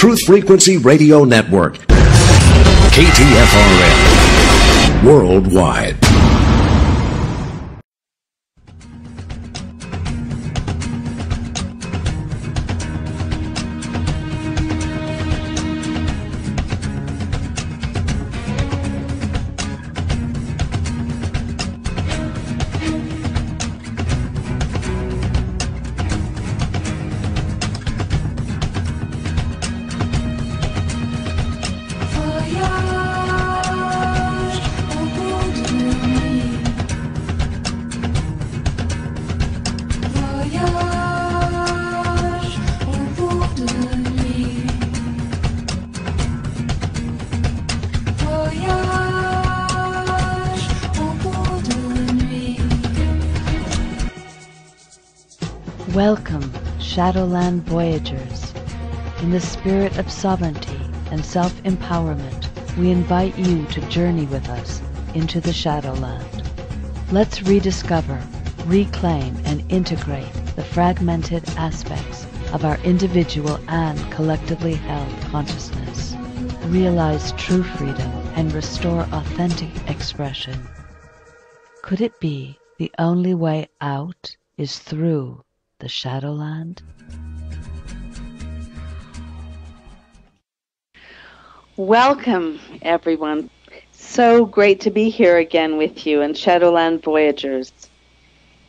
Truth Frequency Radio Network. KTFRN. Worldwide. Welcome, Shadowland Voyagers. In the spirit of sovereignty and self-empowerment, we invite you to journey with us into the Shadowland. Let's rediscover, reclaim, and integrate the fragmented aspects of our individual and collectively held consciousness. Realize true freedom and restore authentic expression. Could it be the only way out is through the Shadowland? Welcome, everyone. So great to be here again with you in Shadowland Voyagers.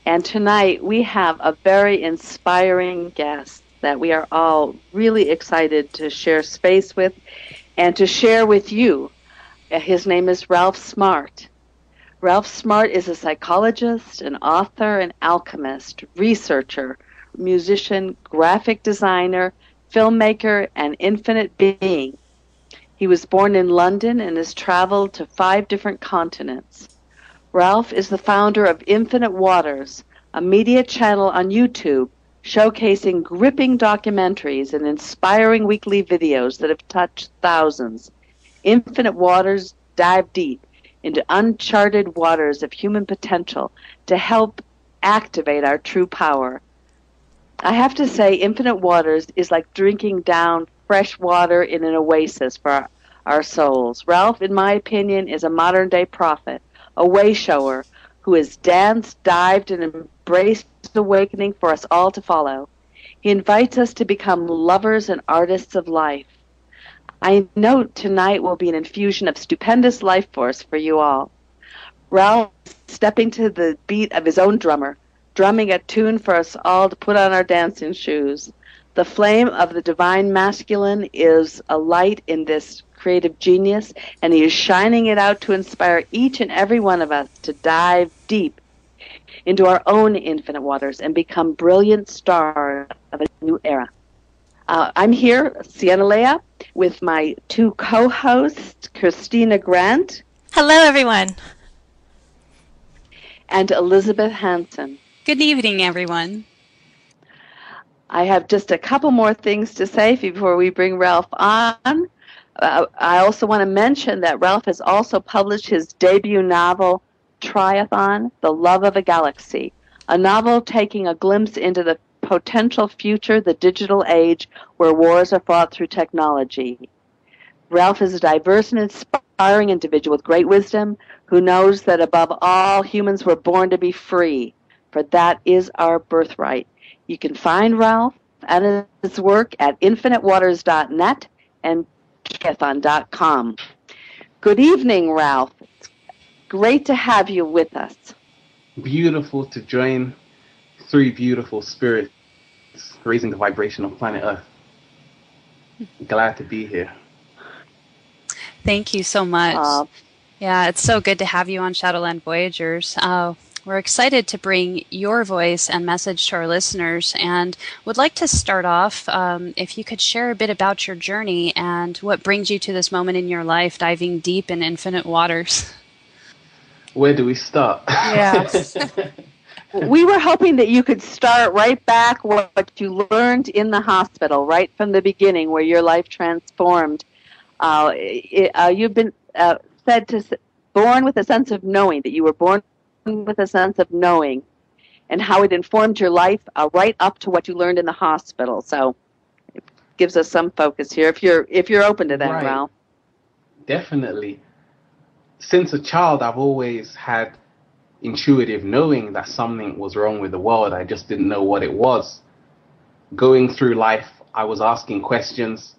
And tonight we have a very inspiring guest that we are all really excited to share space with and to share with you. His name is Ralph Smart. Ralph Smart is a psychologist, an author, an alchemist, researcher, musician, graphic designer, filmmaker, and infinite being. He was born in London and has traveled to 5 different continents. Ralph is the founder of Infinite Waters, a media channel on YouTube showcasing gripping documentaries and inspiring weekly videos that have touched thousands. Infinite Waters dive deep into uncharted waters of human potential to help activate our true power. I have to say, Infinite Waters is like drinking down fresh water in an oasis for our souls. Ralph, in my opinion, is a modern-day prophet, a wayshower who has danced, dived, and embraced awakening for us all to follow. He invites us to become lovers and artists of life. I know tonight will be an infusion of stupendous life force for you all. Ralph stepping to the beat of his own drummer, drumming a tune for us all to put on our dancing shoes. The flame of the divine masculine is alight in this creative genius, and he is shining it out to inspire each and every one of us to dive deep into our own infinite waters and become brilliant stars of a new era. I'm here, Sienna, with my 2 co-hosts, Christina Grant. Hello, everyone. And Elizabeth Hansen. Good evening, everyone. I have just a couple more things to say before we bring Ralph on. I also want to mention that Ralph has also published his debut novel, Tryathon, The Love of a Galaxy, a novel taking a glimpse into the potential future, the digital age, where wars are fought through technology. Ralph is a diverse and inspiring individual with great wisdom who knows that above all, humans were born to be free, for that is our birthright. You can find Ralph and his work at infinitewaters.net and Tryathon.com. Good evening, Ralph. It's great to have you with us. Beautiful to join 3 beautiful spirits raising the vibration of planet Earth. Glad to be here. Thank you so much. Yeah, it's so good to have you on Shadowland Voyagers. We're excited to bring your voice and message to our listeners, and would like to start off, if you could share a bit about your journey and what brings you to this moment in your life, diving deep in infinite waters. Where do we start? Yes. We were hoping that you could start right back what you learned in the hospital, right from the beginning, where your life transformed. You've been said to born with a sense of knowing, that you were born with a sense of knowing, and how it informed your life right up to what you learned in the hospital. So gives us some focus here, if you're open to that, Right. Ralph. Definitely. Since a child, I've always had intuitive knowing that something was wrong with the world. I just didn't know what it was. Going through life, I was asking questions.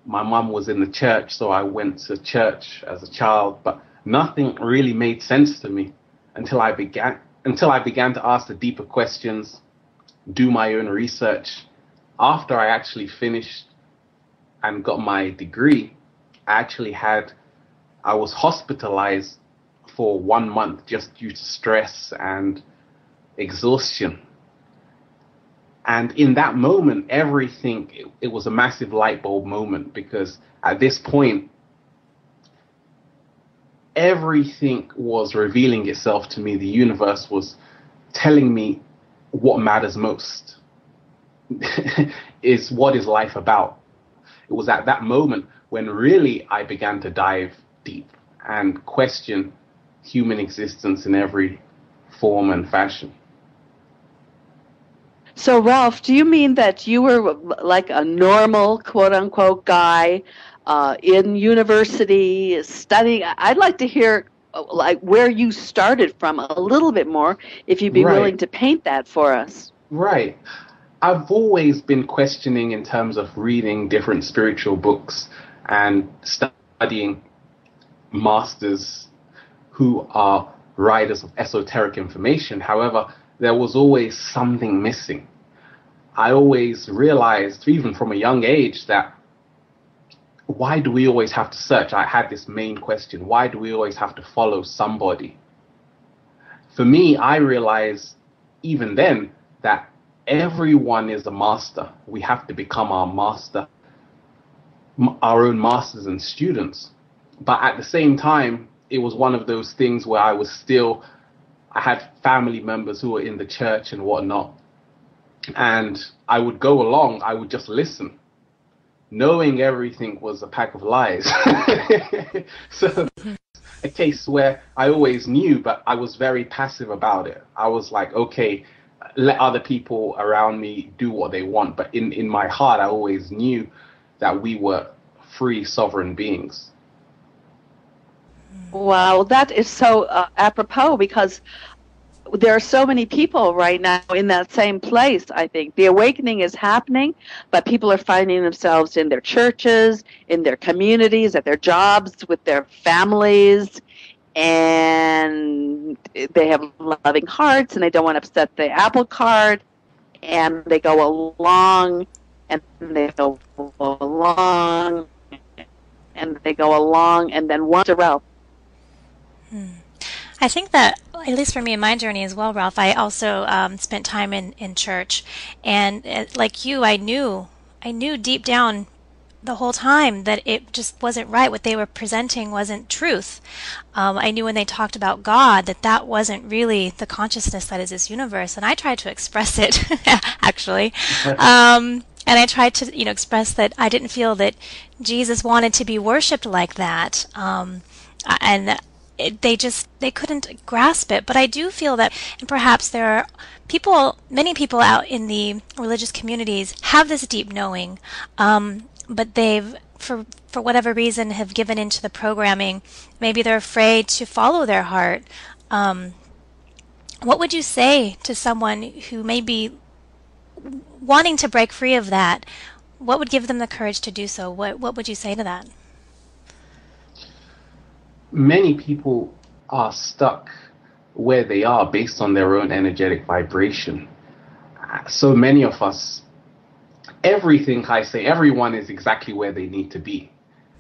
My mum was in the church, so I went to church as a child, but nothing really made sense to me until I began to ask the deeper questions, do my own research. After I actually finished and got my degree, I was hospitalized for 1 month just due to stress and exhaustion. And in that moment, it was a massive light bulb moment, because at this point, everything was revealing itself to me. The universe was telling me what matters most is what is life about. It was at that moment when really I began to dive deep and question human existence in every form and fashion. So, Ralph, do you mean that you were like a normal, quote-unquote, guy in university studying? I'd like to hear like where you started from a little bit more, if you'd be willing to paint that for us. Right. I've always been questioning in terms of reading different spiritual books and studying masters who are writers of esoteric information. However, there was always something missing. I always realized, even from a young age, that why do we always have to search? I had this main question: why do we always have to follow somebody? For me, I realized even then that everyone is a master. We have to become our master, our own masters and students. But at the same time, it was one of those things where I had family members who were in the church and whatnot. And I would go along, I would just listen, knowing everything was a pack of lies. So a case where I always knew, but I was very passive about it. I was like, okay, let other people around me do what they want. But in my heart, I always knew that we were free, sovereign beings. Wow, that is so apropos, because there are so many people right now in that same place. I think the awakening is happening, but people are finding themselves in their churches, in their communities, at their jobs, with their families, and they have loving hearts, and they don't want to upset the apple cart, and they go along, and they go along, and they go along, and then once a Ralph. I think that, at least for me in my journey as well, Ralph, I also spent time in church, and like you, I knew deep down the whole time that it just wasn't right. What they were presenting wasn't truth. I knew when they talked about God that wasn't really the consciousness that is this universe, and I tried to express it, actually. And I tried to, express that I didn't feel that Jesus wanted to be worshipped like that. And they couldn't grasp it. But I do feel that, and perhaps there are many people out in the religious communities have this deep knowing, but they've, for whatever reason, have given into the programming. Maybe they're afraid to follow their heart. What would you say to someone who may be wanting to break free of that? What would give them the courage to do so? What would you say to that? Many people are stuck where they are based on their own energetic vibration. So many of us, everyone is exactly where they need to be.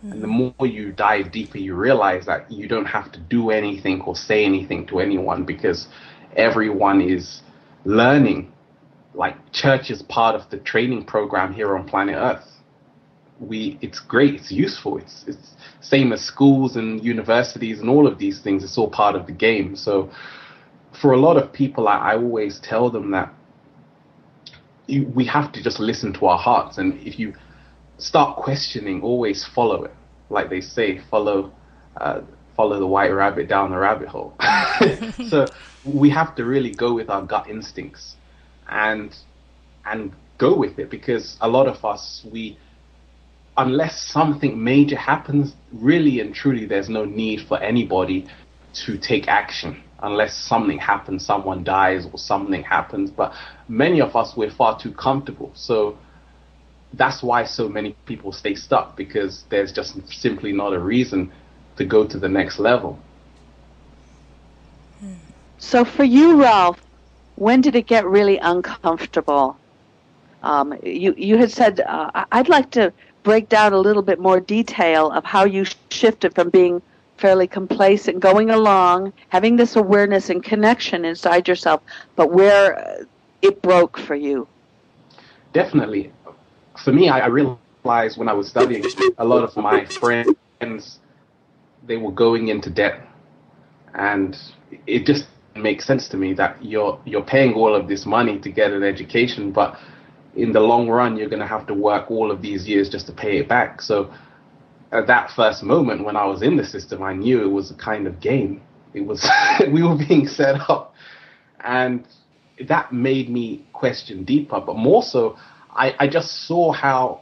And the more you dive deeper, you realize that you don't have to do anything or say anything to anyone, because everyone is learning. Like, church is part of the training program here on planet Earth. It's great, it's useful, it's same as schools and universities and all of these things. It's all part of the game. So for a lot of people, I always tell them that we have to just listen to our hearts, and if you start questioning, always follow it. Like they say, follow the white rabbit down the rabbit hole. So we have to really go with our gut instincts and go with it, because a lot of us, unless something major happens, really and truly, there's no need for anybody to take action. Unless something happens, someone dies or something happens. But many of us, we're far too comfortable. So that's why so many people stay stuck, because there's just simply not a reason to go to the next level. So for you, Ralph, when did it get really uncomfortable? You had said, I'd like to break down a little bit more detail of how you shifted from being fairly complacent, going along, having this awareness and connection inside yourself, but where it broke for you. Definitely. For me, I realized when I was studying, a lot of my friends, they were going into debt. And it just makes sense to me that you're paying all of this money to get an education, but in the long run, you're going to have to work all of these years just to pay it back. So at that first moment when I was in the system, I knew it was a kind of game. It was we were being set up, and that made me question deeper. But more so, I just saw how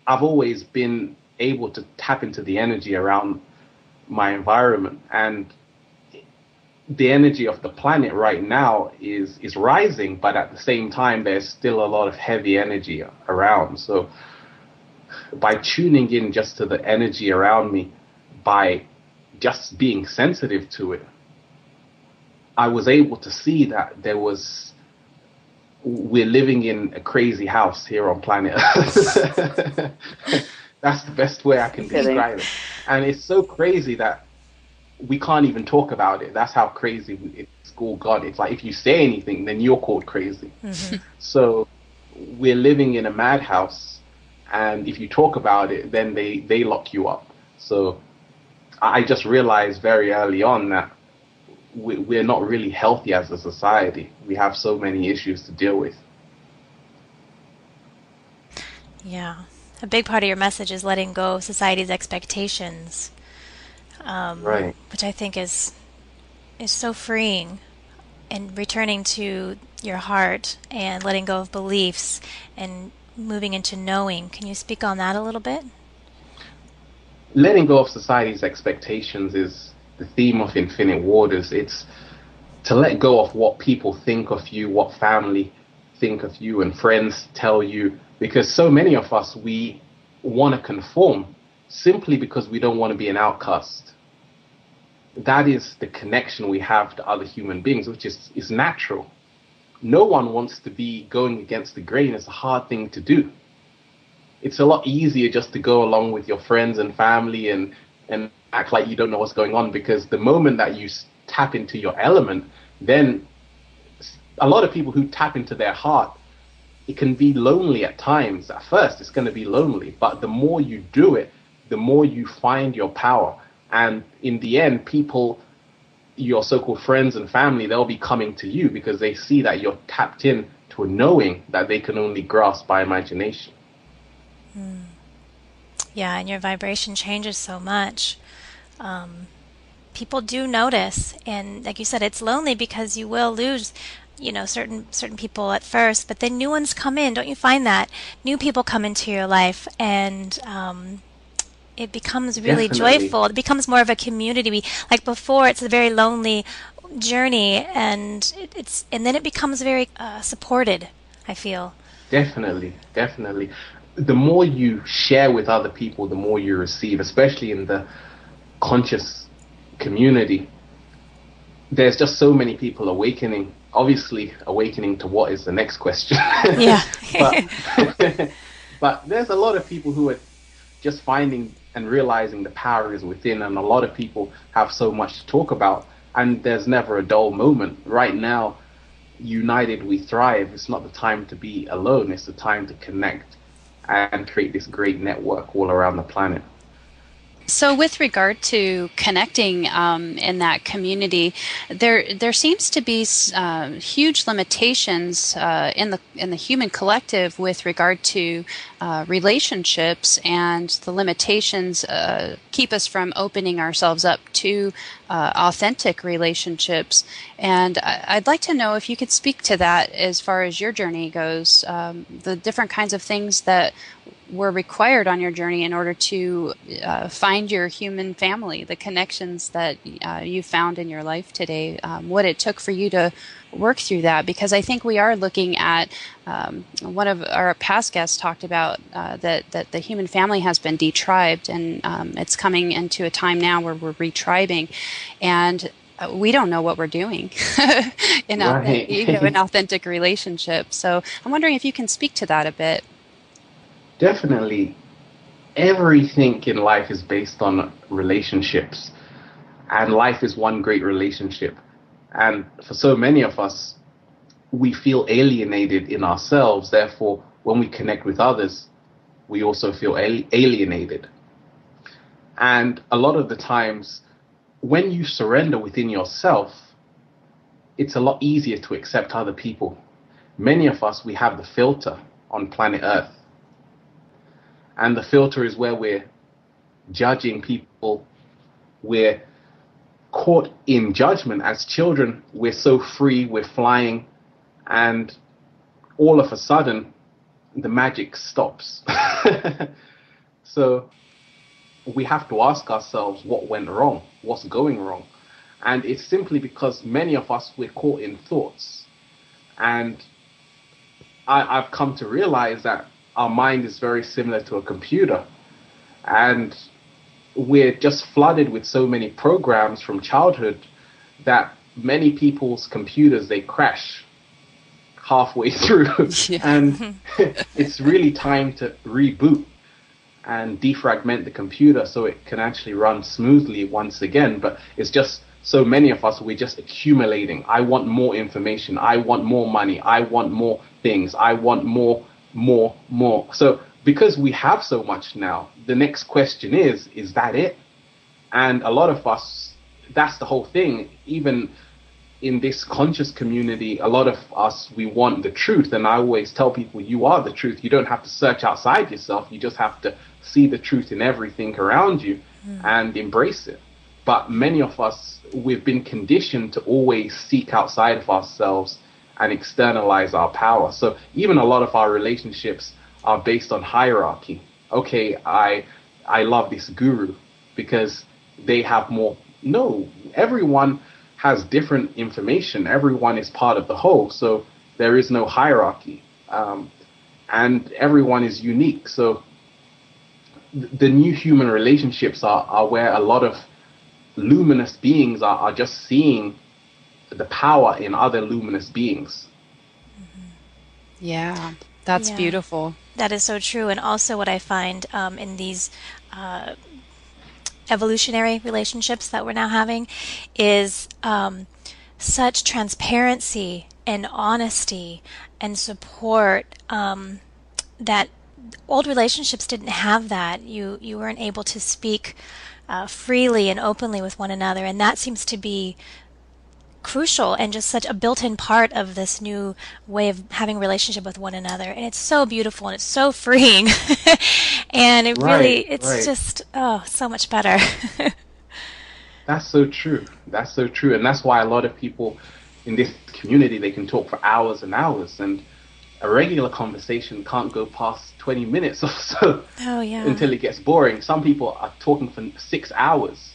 I've always been able to tap into the energy around my environment, and the energy of the planet right now is rising, but at the same time, there's still a lot of heavy energy around. So by tuning in just to the energy around me, by just being sensitive to it, I was able to see that we're living in a crazy house here on planet Earth. That's the best way I can describe it. And it's so crazy that we can't even talk about it. That's how crazy it's all got. It's like if you say anything, then you're called crazy. Mm-hmm. So we're living in a madhouse, and if you talk about it, then they lock you up. So I just realized very early on that we're not really healthy as a society. We have so many issues to deal with. Yeah. A big part of your message is letting go of society's expectations. Right. Which I think is so freeing, and returning to your heart and letting go of beliefs and moving into knowing. Can you speak on that a little bit? Letting go of society's expectations is the theme of Infinite Waters. It's to let go of what people think of you, what family think of you and friends tell you, because so many of us, we want to conform simply because we don't want to be an outcast. That is the connection we have to other human beings, which is natural. No one wants to be going against the grain. It's a hard thing to do. It's a lot easier just to go along with your friends and family and act like you don't know what's going on, because the moment that you tap into your element, then a lot of people who tap into their heart, it can be lonely at times. At first, it's going to be lonely, but the more you do it, the more you find your power. And in the end, people, your so-called friends and family, they'll be coming to you because they see that you're tapped in to a knowing that they can only grasp by imagination. Yeah, and your vibration changes so much. People do notice, and like you said, it's lonely because you will lose, certain people at first, but then new ones come in. Don't you find that new people come into your life, and it becomes really joyful. It becomes more of a community. Like before, it's a very lonely journey, and then it becomes very supported, I feel. Definitely. The more you share with other people, the more you receive, especially in the conscious community. There's just so many people awakening. Obviously, awakening to what is the next question. Yeah. But there's a lot of people who are just finding and realizing the power is within, and a lot of people have so much to talk about, and there's never a dull moment. Right now, united we thrive. It's not the time to be alone. It's the time to connect and create this great network all around the planet. So, with regard to connecting in that community, there seems to be huge limitations in the human collective with regard to relationships, and the limitations keep us from opening ourselves up to authentic relationships. And I'd like to know if you could speak to that as far as your journey goes, the different kinds of things that were required on your journey in order to find your human family, the connections that you found in your life today, what it took for you to work through that. Because I think we are looking at, one of our past guests talked about that the human family has been detribed, and it's coming into a time now where we're retribing, and we don't know what we're doing in an authentic relationship. So I'm wondering if you can speak to that a bit. Definitely, everything in life is based on relationships, and life is one great relationship. And for so many of us, we feel alienated in ourselves. Therefore, when we connect with others, we also feel alienated. And a lot of the times, when you surrender within yourself, it's a lot easier to accept other people. Many of us, we have the filter on planet Earth. And the filter is where we're judging people. We're caught in judgment. As children, we're so free, we're flying, and all of a sudden, the magic stops. So we have to ask ourselves what went wrong, what's going wrong. And it's simply because many of us, we're caught in thoughts. And I've come to realize that our mind is very similar to a computer, and we're just flooded with so many programs from childhood that many people's computers, they crash halfway through. Yeah. And it's really time to reboot and defragment the computer so it can actually run smoothly once again. But it's just so many of us, we're just accumulating. I want more information. I want more money. I want more things. I want more. So because we have so much now, the next question is that it? And a lot of us, that's the whole thing. Even in this conscious community, a lot of us, we want the truth. And I always tell people, you are the truth. You don't have to search outside yourself. You just have to see the truth in everything around you and embrace it. But many of us, we've been conditioned to always seek outside of ourselves and externalize our power. So even a lot of our relationships are based on hierarchy. Okay, I love this guru because they have more. No, everyone has different information. Everyone is part of the whole. So there is no hierarchy. And everyone is unique. So the new human relationships are where a lot of luminous beings are just seeing the power in other luminous beings. Yeah, that's beautiful. That is so true. And also what I find in these evolutionary relationships that we're now having is such transparency and honesty and support that old relationships didn't have that. You weren't able to speak freely and openly with one another, and that seems to be crucial and just such a built-in part of this new way of having a relationship with one another. And it's so beautiful and it's so freeing. And it just so much better. That's so true. That's so true. And that's why a lot of people in this community, they can talk for hours and hours, and a regular conversation can't go past 20 minutes or so until it gets boring. Some people are talking for 6 hours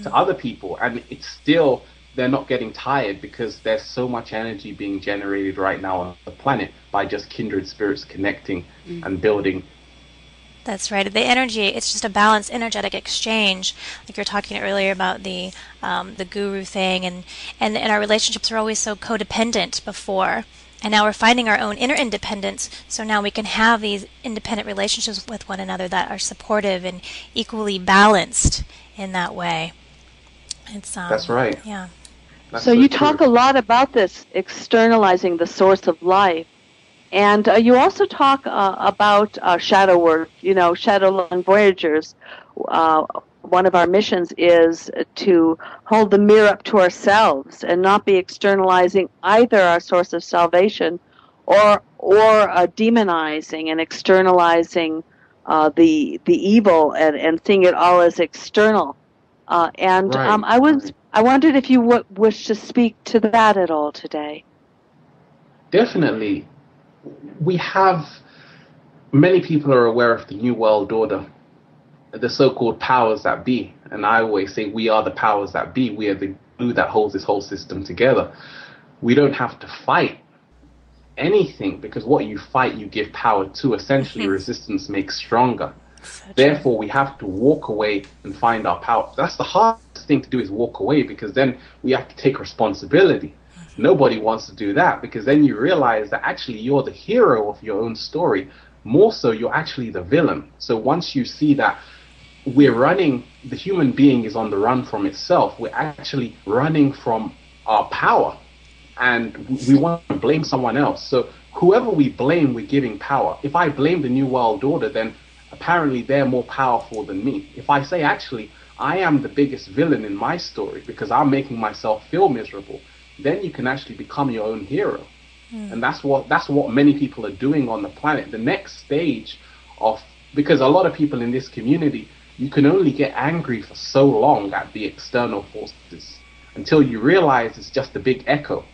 to other people, and it's still, they're not getting tired because there's so much energy being generated right now on the planet by just kindred spirits connecting and building. That's right. The energy, it's just a balanced energetic exchange. Like you were talking earlier about the guru thing, and our relationships were always so codependent before. And now we're finding our own inner independence, so now we can have these independent relationships with one another that are supportive and equally balanced in that way. It's that's right. Yeah. So you talk a lot about this, externalizing the source of life. And you also talk about shadow work, Shadowland Voyagers. one of our missions is to hold the mirror up to ourselves and not be externalizing either our source of salvation or demonizing and externalizing the evil and seeing it all as external. I wondered if you wish to speak to that at all today. Definitely. We have, many people are aware of the New World Order, the so-called powers that be. And I always say we are the powers that be. We are the glue that holds this whole system together. We don't have to fight anything, because what you fight, you give power to. Essentially, resistance makes stronger. Therefore, we have to walk away and find our power. That's the hardest thing to do, is walk away, because then we have to take responsibility. Nobody wants to do that, because then you realize that actually you're the hero of your own story. More so, you're actually the villain. So once you see that we're running, the human being is on the run from itself, we're actually running from our power, and we want to blame someone else. So whoever we blame, we're giving power. If I blame the New World Order, then apparently they're more powerful than me. If I say, actually, I am the biggest villain in my story because I'm making myself feel miserable, then you can actually become your own hero. And that's what many people are doing on the planet. The next stage of, because a lot of people in this community, you can only get angry for so long at the external forces until you realize it's just a big echo.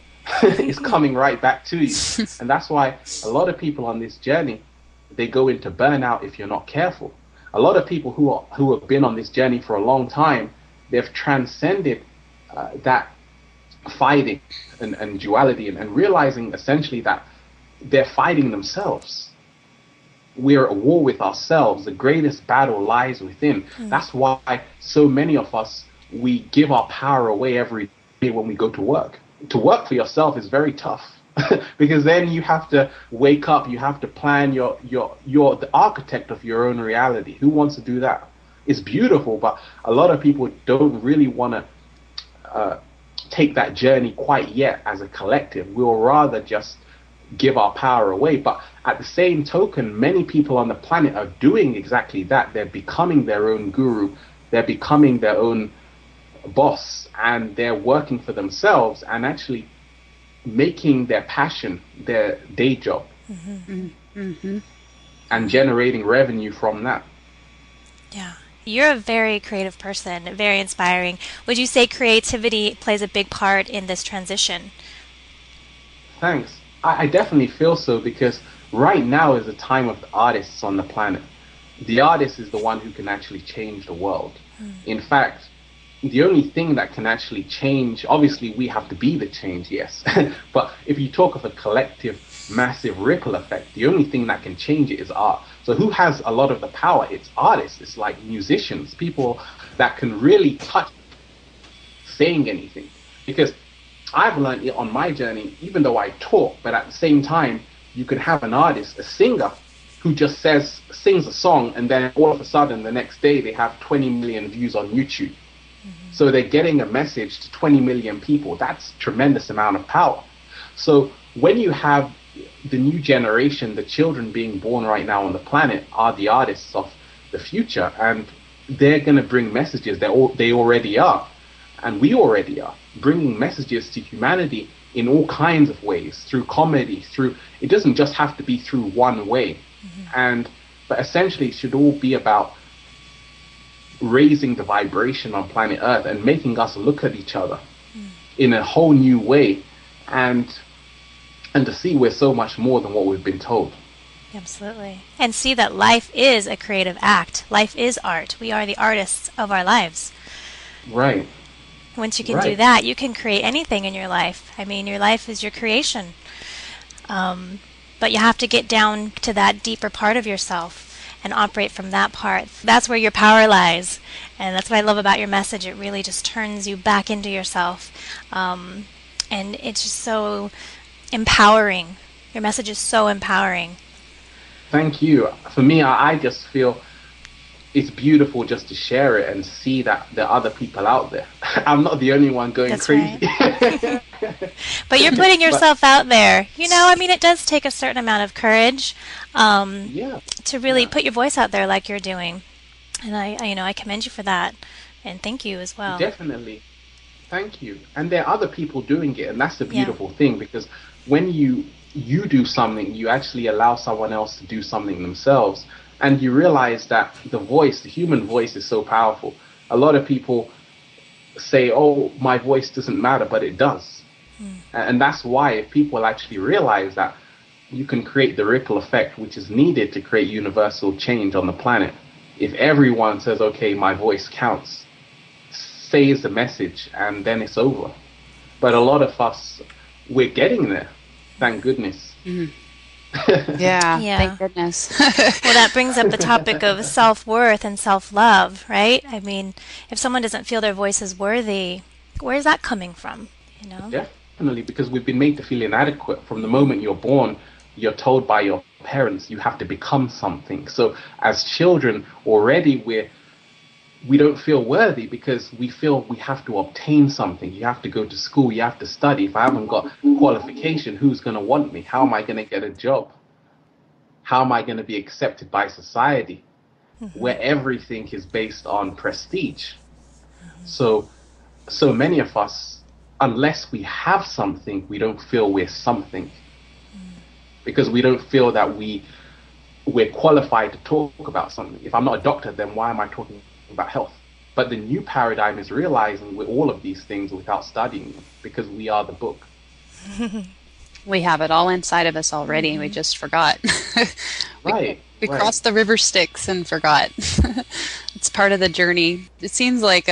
It's coming right back to you. And that's why a lot of people on this journey, they go into burnout if you're not careful. A lot of people who have been on this journey for a long time, they've transcended that fighting and duality and realizing essentially that they're fighting themselves. We're at war with ourselves. The greatest battle lies within. That's why so many of us, we give our power away every day when we go to work. To work for yourself is very tough. Because then you have to wake up, you have to plan, you're the architect of your own reality. Who wants to do that? It's beautiful, but a lot of people don't really want to take that journey quite yet as a collective. We'll rather just give our power away. But at the same token, many people on the planet are doing exactly that. They're becoming their own guru, they're becoming their own boss, and they're working for themselves and actually making their passion their day job, and generating revenue from that. Yeah. You're a very creative person, very inspiring. Would you say creativity plays a big part in this transition? Thanks. I definitely feel so, because right now is the time of the artists on the planet. The artist is the one who can actually change the world. In fact, the only thing that can actually change, obviously we have to be the change, yes. But if you talk of a collective, massive ripple effect, the only thing that can change it is art. So who has a lot of the power? It's artists. It's like musicians, people that can really touch saying anything. Because I've learned it on my journey, even though I talk, but at the same time, you can have an artist, a singer, who just sings a song, and then all of a sudden the next day they have 20 million views on YouTube. So they're getting a message to 20 million people. That's a tremendous amount of power. So when you have the new generation, the children being born right now on the planet are the artists of the future, and they're going to bring messages. They already are, and we already are, bringing messages to humanity in all kinds of ways, through comedy, it doesn't just have to be through one way. But essentially it should all be about raising the vibration on planet Earth and making us look at each other in a whole new way, and to see we're so much more than what we've been told. Absolutely. And see that life is a creative act. Life is art. We are the artists of our lives. Right. Once you can do that, you can create anything in your life. I mean, your life is your creation. But you have to get down to that deeper part of yourself and operate from that part. That's where your power lies. And that's what I love about your message. It really just turns you back into yourself. And it's just so empowering. Your message is so empowering. Thank you. For me, I just feel it's beautiful just to share it and see that there are other people out there. I'm not the only one going crazy. Right. But you're putting yourself out there. You know, I mean, it does take a certain amount of courage to really put your voice out there like you're doing. And I commend you for that, and thank you as well. Definitely. Thank you. And there are other people doing it, and that's the Yeah. beautiful thing, because when you do something, you actually allow someone else to do something themselves, and you realize that the human voice is so powerful. A lot of people say, "Oh, my voice doesn't matter," but it does. And that's why, if people actually realize that, you can create the ripple effect which is needed to create universal change on the planet. If everyone says, "Okay, my voice counts," says the message, and then it's over. But a lot of us, we're getting there, thank goodness. Yeah, Yeah. thank goodness. Well, that brings up the topic of self-worth and self-love, right? I mean, if someone doesn't feel their voice is worthy, where's that coming from, you know? Definitely, because we've been made to feel inadequate. From the moment you're born, you're told by your parents you have to become something. So as children, already we don't feel worthy, because we feel we have to obtain something. You have to go to school, you have to study. If I haven't got qualification, who's going to want me? How am I going to get a job? How am I going to be accepted by society, where everything is based on prestige? So many of us, unless we have something, we don't feel we're something, because we don't feel that we're qualified to talk about something. If I'm not a doctor, then why am I talking about health? But the new paradigm is realizing we're all of these things without studying them, because we are the book. We have it all inside of us already. We just forgot. Right. We crossed the river Styx and forgot. It's part of the journey. It seems like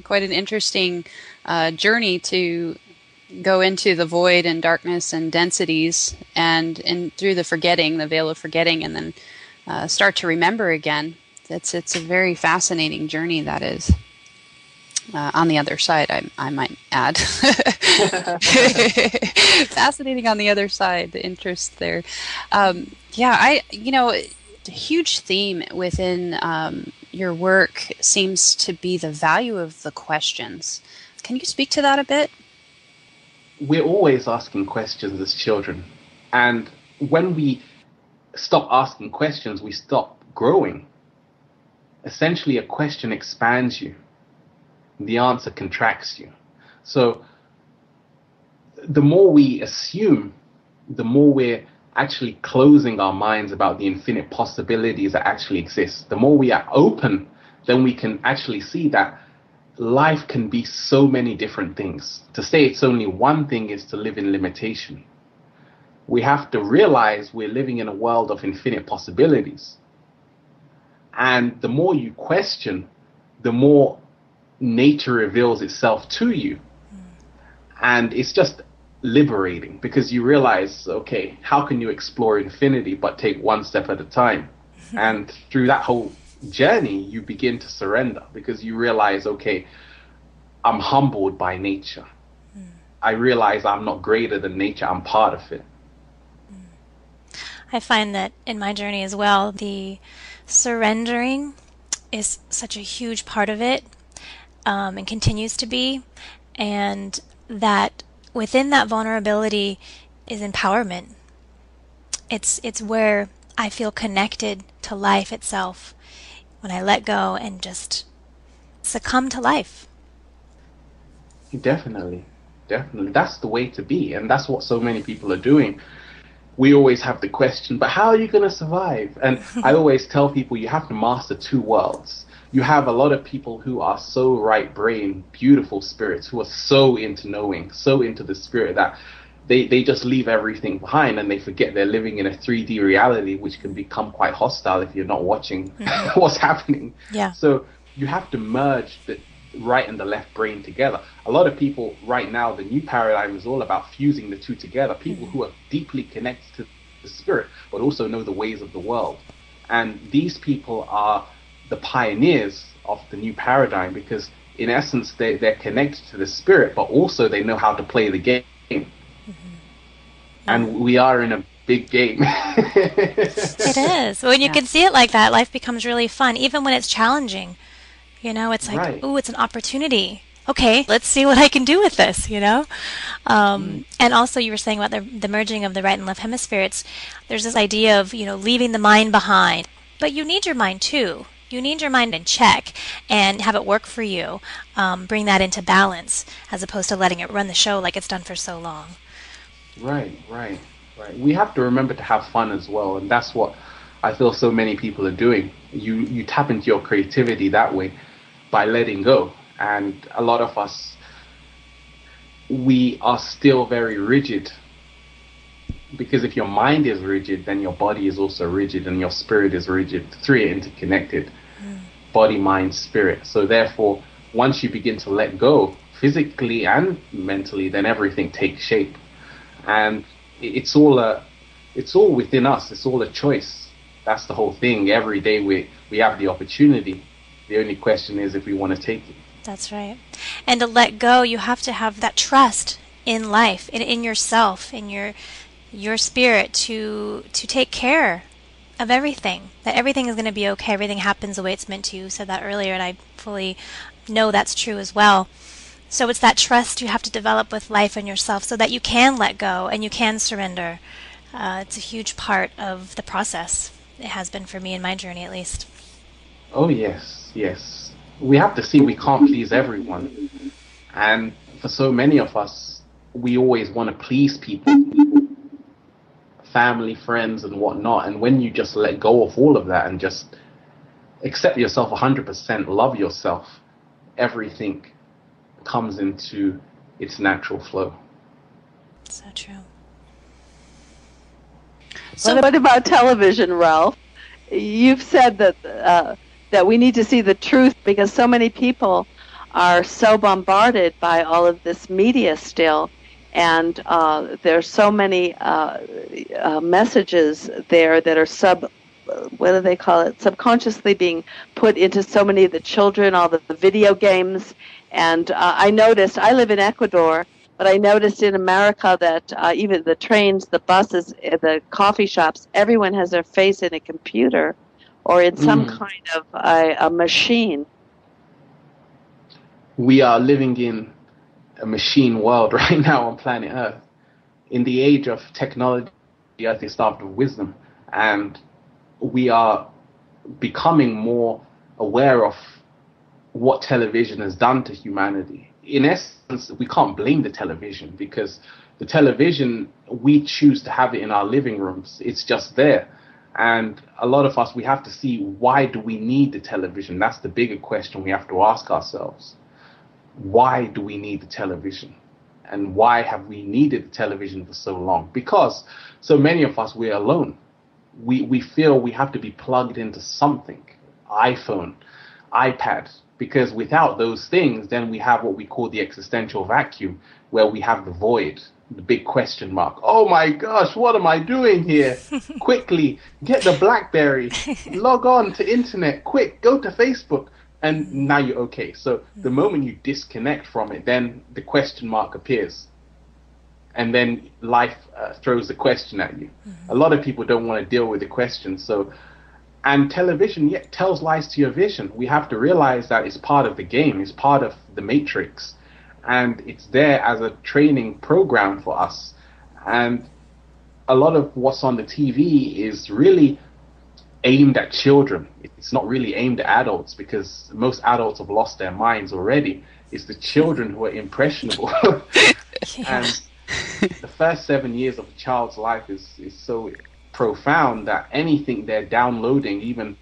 quite an interesting journey to go into the void and darkness and densities, and through the forgetting, the veil of forgetting, and then start to remember again. It's a very fascinating journey, that is. On the other side, I might add. Fascinating on the other side, the interest there. A huge theme within your work seems to be the value of the questions. Can you speak to that a bit? We're always asking questions as children. And when we stop asking questions, we stop growing. Essentially, a question expands you. The answer contracts you. So the more we assume, the more we're actually closing our minds about the infinite possibilities that actually exist. The more we are open, then we can actually see that life can be so many different things. To say it's only one thing is to live in limitation. We have to realize we're living in a world of infinite possibilities. And the more you question, the more nature reveals itself to you. And it's just liberating, because you realize, okay, how can you explore infinity but take one step at a time? And through that whole journey, you begin to surrender, because you realize, okay, I'm humbled by nature. I realize I'm not greater than nature, I'm part of it. I find that in my journey as well, the surrendering is such a huge part of it, and continues to be, and that within that vulnerability is empowerment. It's where I feel connected to life itself, when I let go and just succumb to life. Definitely. That's the way to be, and that's what so many people are doing. We always have the question, but how are you going to survive? And I always tell people, you have to master two worlds. You have a lot of people who are so right-brained, beautiful spirits, who are so into knowing, so into the spirit, that they just leave everything behind, and they forget they're living in a 3D reality, which can become quite hostile if you're not watching what's happening. Yeah. So you have to merge the right and the left brain together. A lot of people right now, the new paradigm is all about fusing the two together. People who are deeply connected to the spirit, but also know the ways of the world. And these people are the pioneers of the new paradigm, because in essence they're connected to the spirit, but also they know how to play the game. And we are in a big game. It is. When you can see it like that, life becomes really fun, even when it's challenging. You know, it's like, Right. ooh, it's an opportunity. Okay, let's see what I can do with this, you know? And also you were saying about the merging of the right and left hemispheres. There's this idea of, leaving the mind behind. But you need your mind too. You need your mind in check and have it work for you. Bring that into balance as opposed to letting it run the show like it's done for so long. Right, right, right. We have to remember to have fun as well, and that's what I feel so many people are doing. You tap into your creativity that way by letting go. And a lot of us, we are still very rigid, because if your mind is rigid, then your body is also rigid and your spirit is rigid. The three are interconnected, body, mind, spirit. So therefore, once you begin to let go physically and mentally, then everything takes shape. And it's all within us. It's all a choice. That's the whole thing. Every day we have the opportunity. The only question is if we want to take it. That's right. And to let go, you have to have that trust in life, in yourself, in your spirit to take care of everything. That everything is going to be okay. Everything happens the way it's meant to. You said that earlier, and I fully know that's true as well. So it's that trust you have to develop with life and yourself so that you can let go and you can surrender. It's a huge part of the process. It has been for me in my journey, at least. Oh, yes, yes. We have to see we can't please everyone. And for so many of us, we always want to please people, family, friends, and whatnot. And when you just let go of all of that and just accept yourself 100%, love yourself, everything comes into its natural flow. So true. So what about television, Ralph? You've said that we need to see the truth because so many people are so bombarded by all of this media still, and there's so many messages there that are what do they call it? Subconsciously being put into so many of the children, all the video games. And I noticed, I live in Ecuador, but I noticed in America that even the trains, the buses, the coffee shops, everyone has their face in a computer or in some kind of a machine. We are living in a machine world right now on planet Earth. In the age of technology, the Earth is starved of wisdom, and we are becoming more aware of what television has done to humanity. In essence, we can't blame the television because the television, we choose to have it in our living rooms. It's just there. And a lot of us, we have to see, why do we need the television? That's the bigger question we have to ask ourselves. Why do we need the television? And why have we needed the television for so long? Because so many of us, we're alone. We feel we have to be plugged into something, iPhone, iPad, because without those things, then we have what we call the existential vacuum, where we have the void, the big question mark. Oh my gosh, what am I doing here? Quickly, get the BlackBerry, log on to internet, quick, go to Facebook, and now you're okay. So the moment you disconnect from it, then the question mark appears. And then life throws the question at you. A lot of people don't want to deal with the question. And television tells lies to your vision. We have to realize that it's part of the game. It's part of the matrix. And it's there as a training program for us. And a lot of what's on the TV is really aimed at children. It's not really aimed at adults because most adults have lost their minds already. It's the children who are impressionable. And the first 7 years of a child's life is so profound that anything they're downloading, even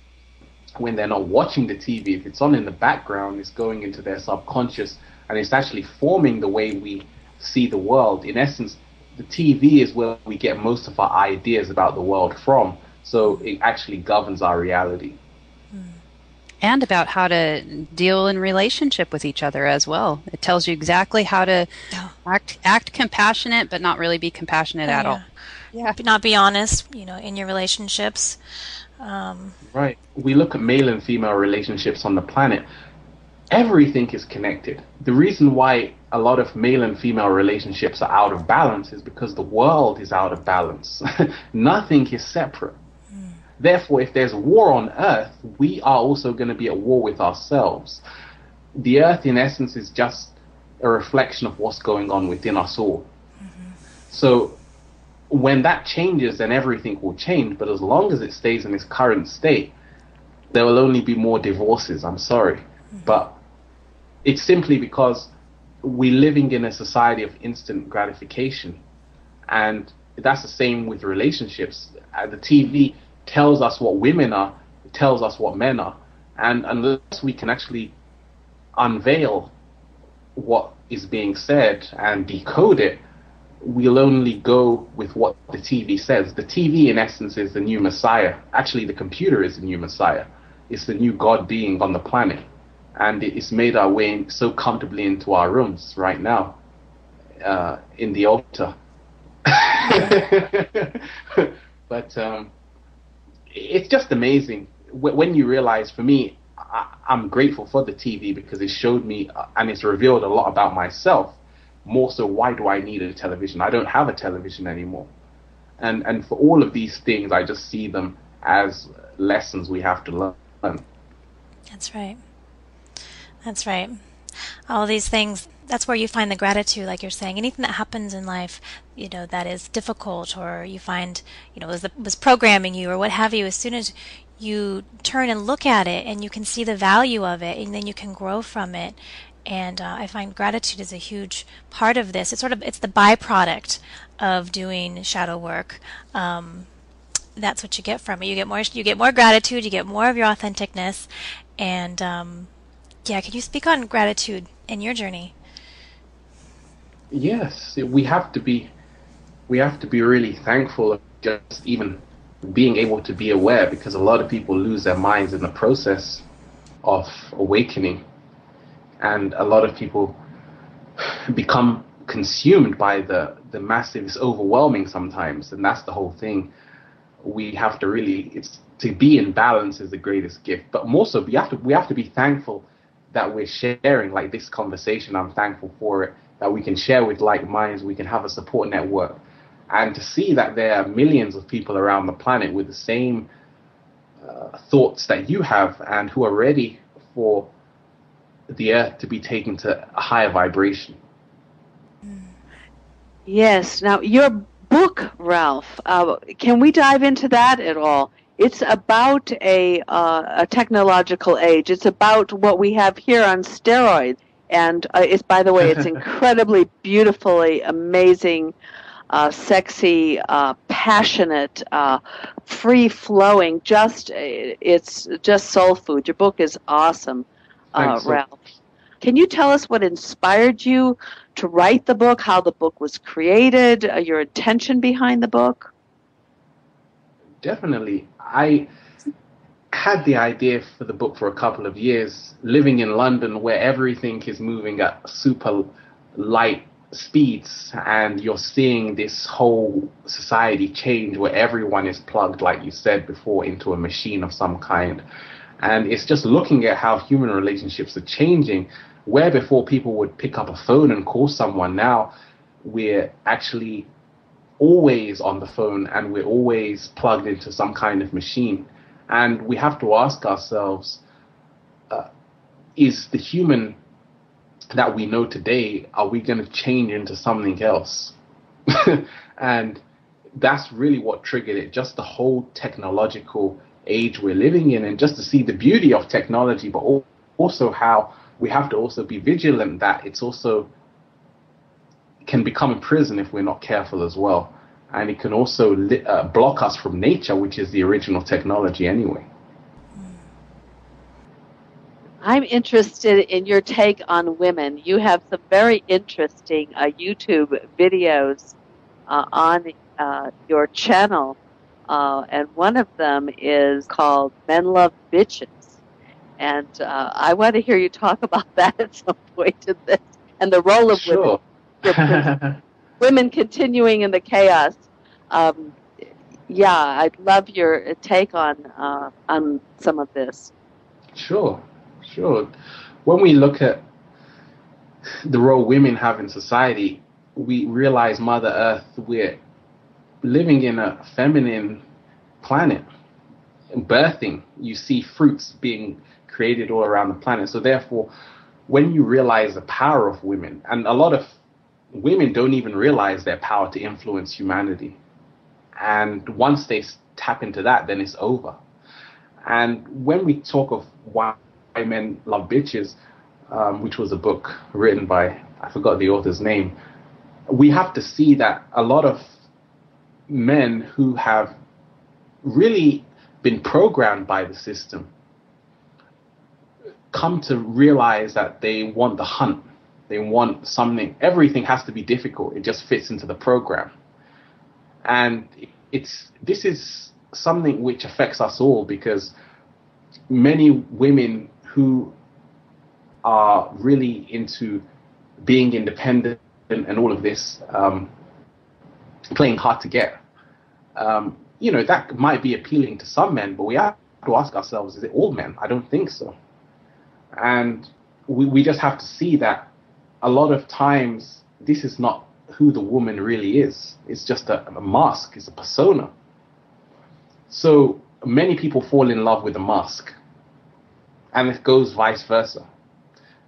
when they're not watching the TV, if it's on in the background, it's going into their subconscious and it's actually forming the way we see the world. In essence, the TV is where we get most of our ideas about the world from, so it actually governs our reality. And about how to deal in relationship with each other as well. It tells you exactly how to act compassionate, but not really be compassionate at all. Yeah. Not be honest, in your relationships. Right. We look at male and female relationships on the planet. Everything is connected. The reason why a lot of male and female relationships are out of balance is because the world is out of balance. Nothing is separate. Therefore, if there's war on Earth, we are also going to be at war with ourselves. The Earth, in essence, is just a reflection of what's going on within us all. So when that changes, then everything will change. But as long as it stays in its current state, there will only be more divorces. I'm sorry. But it's simply because we're living in a society of instant gratification. And that's the same with relationships. The TV tells us what women are, it tells us what men are. And unless we can actually unveil what is being said and decode it, we'll only go with what the TV says. The TV, in essence, is the new Messiah. Actually, the computer is the new Messiah. It's the new God being on the planet. And it's made our way so comfortably into our rooms right now, in the altar. But it's just amazing when you realize, for me, I'm grateful for the TV because it showed me and it's revealed a lot about myself. More so, why do I need a television? I don't have a television anymore. And for all of these things, I just see them as lessons we have to learn. That's right. That's right. All these things, that's where you find the gratitude, like you're saying. Anything that happens in life, that is difficult, or you find, was programming you or what have you, as soon as you turn and look at it and you can see the value of it, and then you can grow from it. And I find gratitude is a huge part of this. It's the byproduct of doing shadow work. That's what you get from it. You get more gratitude. You get more of your authenticness. And can you speak on gratitude in your journey? Yes, we have to be really thankful of just even being able to be aware, because a lot of people lose their minds in the process of awakening. And a lot of people become consumed by the massive, it's overwhelming sometimes. And that's the whole thing. We have to to be in balance is the greatest gift. But more so, we have to be thankful that we're sharing, like this conversation. I'm thankful for it, that we can share with like minds, we can have a support network. And to see that there are millions of people around the planet with the same thoughts that you have, and who are ready for the earth to be taken to a higher vibration. Yes. Now, your book, Ralph, can we dive into that at all? It's about a technological age. It's about what we have here on steroids. And it's, by the way, it's incredibly beautifully amazing, sexy, passionate, free-flowing. It's just soul food. Your book is awesome. Ralph, can you tell us what inspired you to write the book, how the book was created, your intention behind the book? Definitely. I had the idea for the book for a couple of years, living in London where everything is moving at super light speeds, and you're seeing this whole society change where everyone is plugged, like you said before, into a machine of some kind. And it's just looking at how human relationships are changing. Where before people would pick up a phone and call someone, now we're actually always on the phone and we're always plugged into some kind of machine. And we have to ask ourselves, is the human that we know today, are we going to change into something else? And that's really what triggered it, just the whole technological age we're living in, and just to see the beauty of technology, but also how we have to also be vigilant that it's also can become a prison if we're not careful as well. And it can also block us from nature, which is the original technology anyway. I'm interested in your take on women. You have some very interesting YouTube videos on your channel. And one of them is called Men Love Bitches. And I want to hear you talk about that at some point in this, and the role of women. Women continuing in the chaos. I'd love your take on some of this. Sure. When we look at the role women have in society, we realize Mother Earth, we're living in a feminine planet. Birthing, you see fruits being created all around the planet. So therefore, when you realize the power of women, and a lot of women don't even realize their power to influence humanity. And once they tap into that, then it's over. And when we talk of why men love bitches, which was a book written by, I forgot the author's name, we have to see that a lot of men who have really been programmed by the system come to realize that they want the hunt. They want something. Everything has to be difficult. It just fits into the program. And this is something which affects us all, because many women who are really into being independent and all of this, playing hard to get, that might be appealing to some men, but we have to ask ourselves, is it all men? I don't think so. And we just have to see that a lot of times this is not who the woman really is. It's just a mask, it's a persona. So many people fall in love with a mask, and it goes vice versa.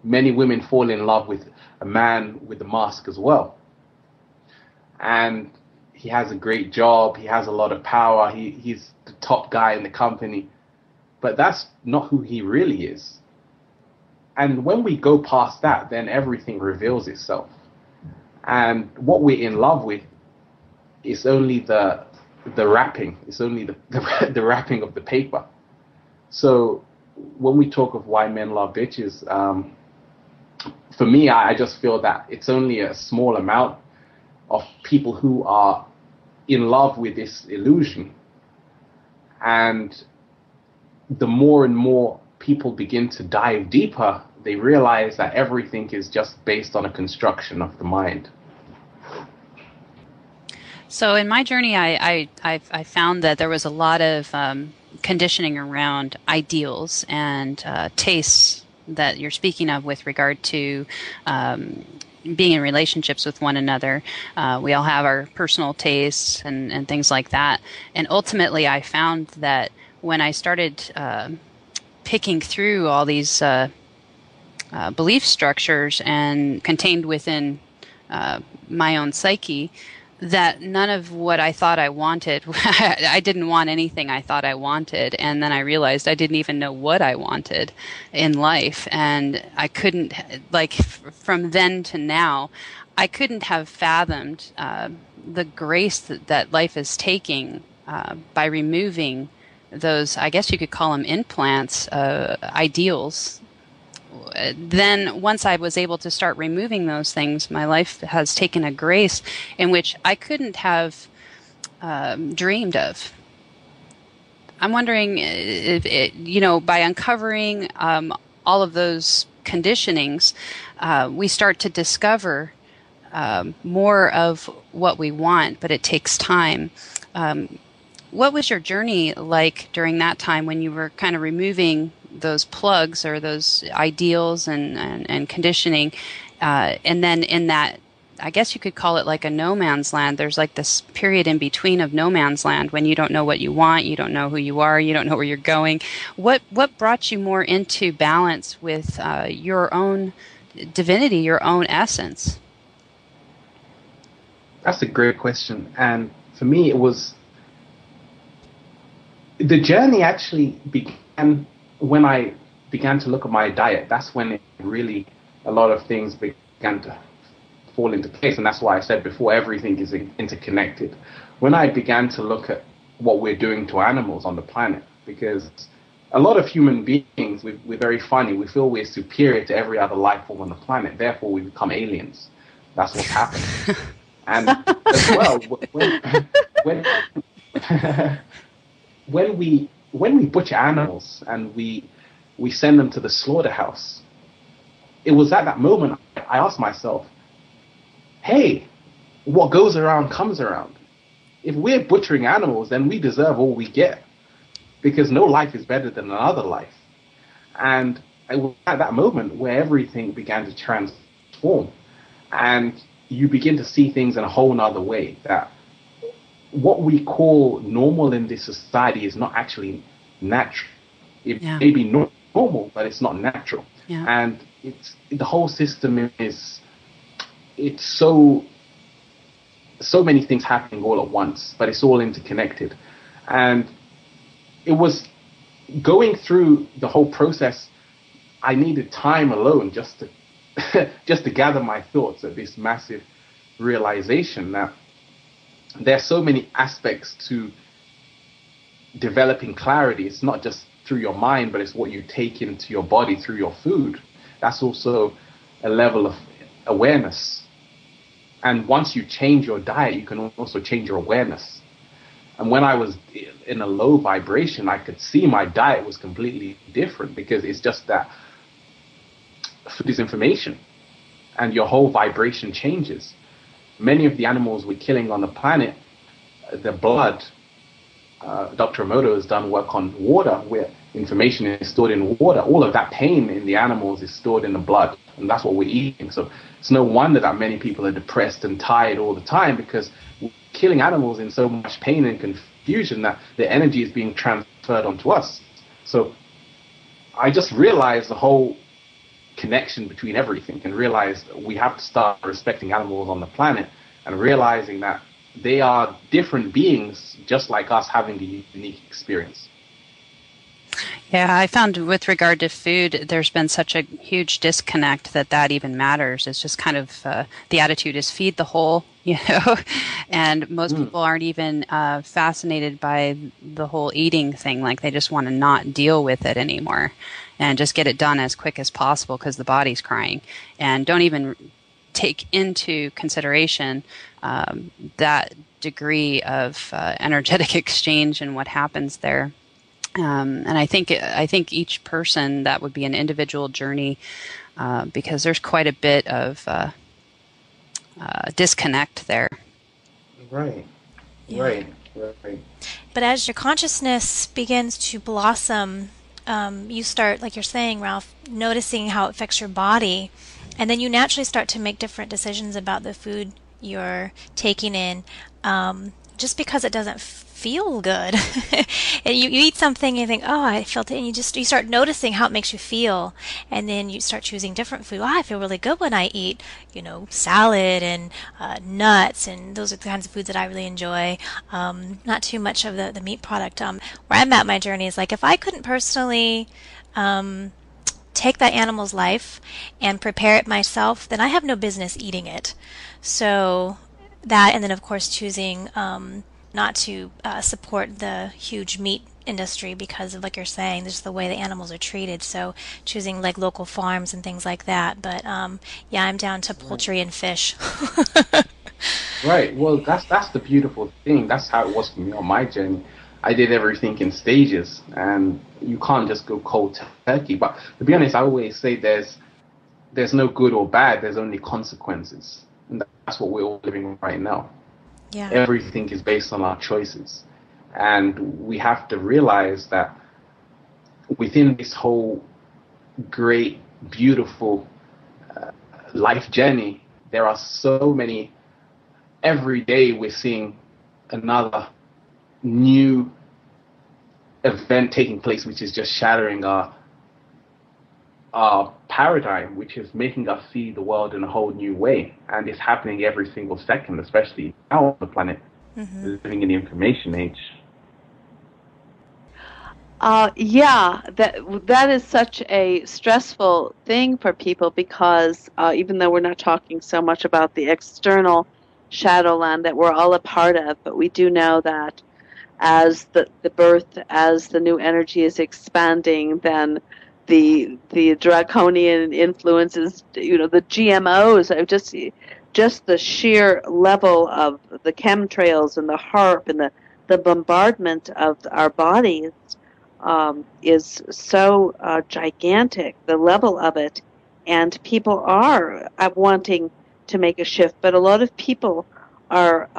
Many women fall in love with a man with a mask as well. And he has a great job, he has a lot of power, he's the top guy in the company, but that's not who he really is. And when we go past that, then everything reveals itself. And what we're in love with is only the wrapping. It's only the wrapping of the paper. So when we talk of why men love bitches, for me, I just feel that it's only a small amount of people who are in love with this illusion. And the more and more people begin to dive deeper, they realize that everything is just based on a construction of the mind. So in my journey, I found that there was a lot of conditioning around ideals and tastes that you're speaking of with regard to being in relationships with one another. We all have our personal tastes and things like that. And ultimately, I found that when I started picking through all these belief structures and contained within my own psyche, that none of what I thought I wanted, I didn't want anything I thought I wanted. And then I realized I didn't even know what I wanted in life. And I couldn't, from then to now, I couldn't have fathomed the grace that life is taking by removing those, I guess you could call them implants, ideals. Then once I was able to start removing those things, my life has taken a grace in which I couldn't have dreamed of. I'm wondering if by uncovering all of those conditionings, we start to discover more of what we want, but it takes time. What was your journey like during that time when you were kind of removing those plugs or those ideals and conditioning, and then in that, I guess you could call it like a no man's land. There's like this period in between of no man's land when you don't know what you want, you don't know who you are, you don't know where you're going. What brought you more into balance with your own divinity, your own essence? That's a great question. And for me, it was the journey actually began when I began to look at my diet. That's when a lot of things began to fall into place. And that's why I said before, everything is interconnected. When I began to look at what we're doing to animals on the planet, because a lot of human beings, we're very funny. We feel we're superior to every other life form on the planet. Therefore, we become aliens. That's what's happening. And as well, when we butcher animals and we send them to the slaughterhouse, it was at that moment I asked myself, hey, what goes around comes around. If we're butchering animals, then we deserve all we get, because no life is better than another life. And it was at that moment where everything began to transform, and you begin to see things in a whole nother way, that what we call normal in this society is not actually natural. It may be normal, but it's not natural. Yeah. And the whole system it's so many things happening all at once, but it's all interconnected. And it was going through the whole process, I needed time alone just to just to gather my thoughts at this massive realization that there's so many aspects to developing clarity. It's not just through your mind, but it's what you take into your body through your food. That's also a level of awareness. And once you change your diet, you can also change your awareness. And when I was in a low vibration, I could see my diet was completely different, because it's just that food is information and your whole vibration changes. Many of the animals we're killing on the planet, the blood, Dr. Emoto has done work on water, where information is stored in water. All of that pain in the animals is stored in the blood, and that's what we're eating. So it's no wonder that many people are depressed and tired all the time, because we're killing animals in so much pain and confusion that the energy is being transferred onto us. So I just realized the whole connection between everything, and realized we have to start respecting animals on the planet, and realizing that they are different beings, just like us, having a unique experience. Yeah, I found with regard to food, there's been such a huge disconnect that even matters. It's just kind of the attitude is feed the whole, and most people aren't even fascinated by the whole eating thing. Like, they just want to not deal with it anymore and just get it done as quick as possible because the body's crying, and don't even take into consideration that degree of energetic exchange and what happens there. And I think each person, that would be an individual journey, because there's quite a bit of disconnect there. Right. Yeah. Right. But as your consciousness begins to blossom, you start, like you're saying, Ralph, noticing how it affects your body, and then you naturally start to make different decisions about the food you're taking in, just because it doesn't feel good. And you eat something and you think, oh, I felt it, and you start noticing how it makes you feel, and then you start choosing different food. I feel really good when I eat, salad and nuts, and those are the kinds of foods that I really enjoy. Not too much of the meat product. Where I'm at my journey is like, if I couldn't personally take that animal's life and prepare it myself, then I have no business eating it. So that, and then of course choosing not to support the huge meat industry because of, like you're saying, just the way the animals are treated. So choosing like local farms and things like that. But yeah, I'm down to poultry and fish. Right. Well, that's the beautiful thing. That's how it was for me on my journey. I did everything in stages, and you can't just go cold turkey. But to be honest, I always say there's no good or bad. There's only consequences, and that's what we're all living right now. Yeah. Everything is based on our choices, and we have to realize that within this whole great, beautiful life journey, there are so many. Every day we're seeing another new event taking place, which is just shattering our paradigm, which is making us see the world in a whole new way. And it's happening every single second, especially now on the planet, living in the information age. Yeah, that is such a stressful thing for people, because even though we're not talking so much about the external Shadowland that we're all a part of, but we do know that as the new energy is expanding, then the draconian influences, the GMOs, just the sheer level of the chemtrails and the HAARP and the bombardment of our bodies is so gigantic, the level of it, and people are wanting to make a shift, but a lot of people are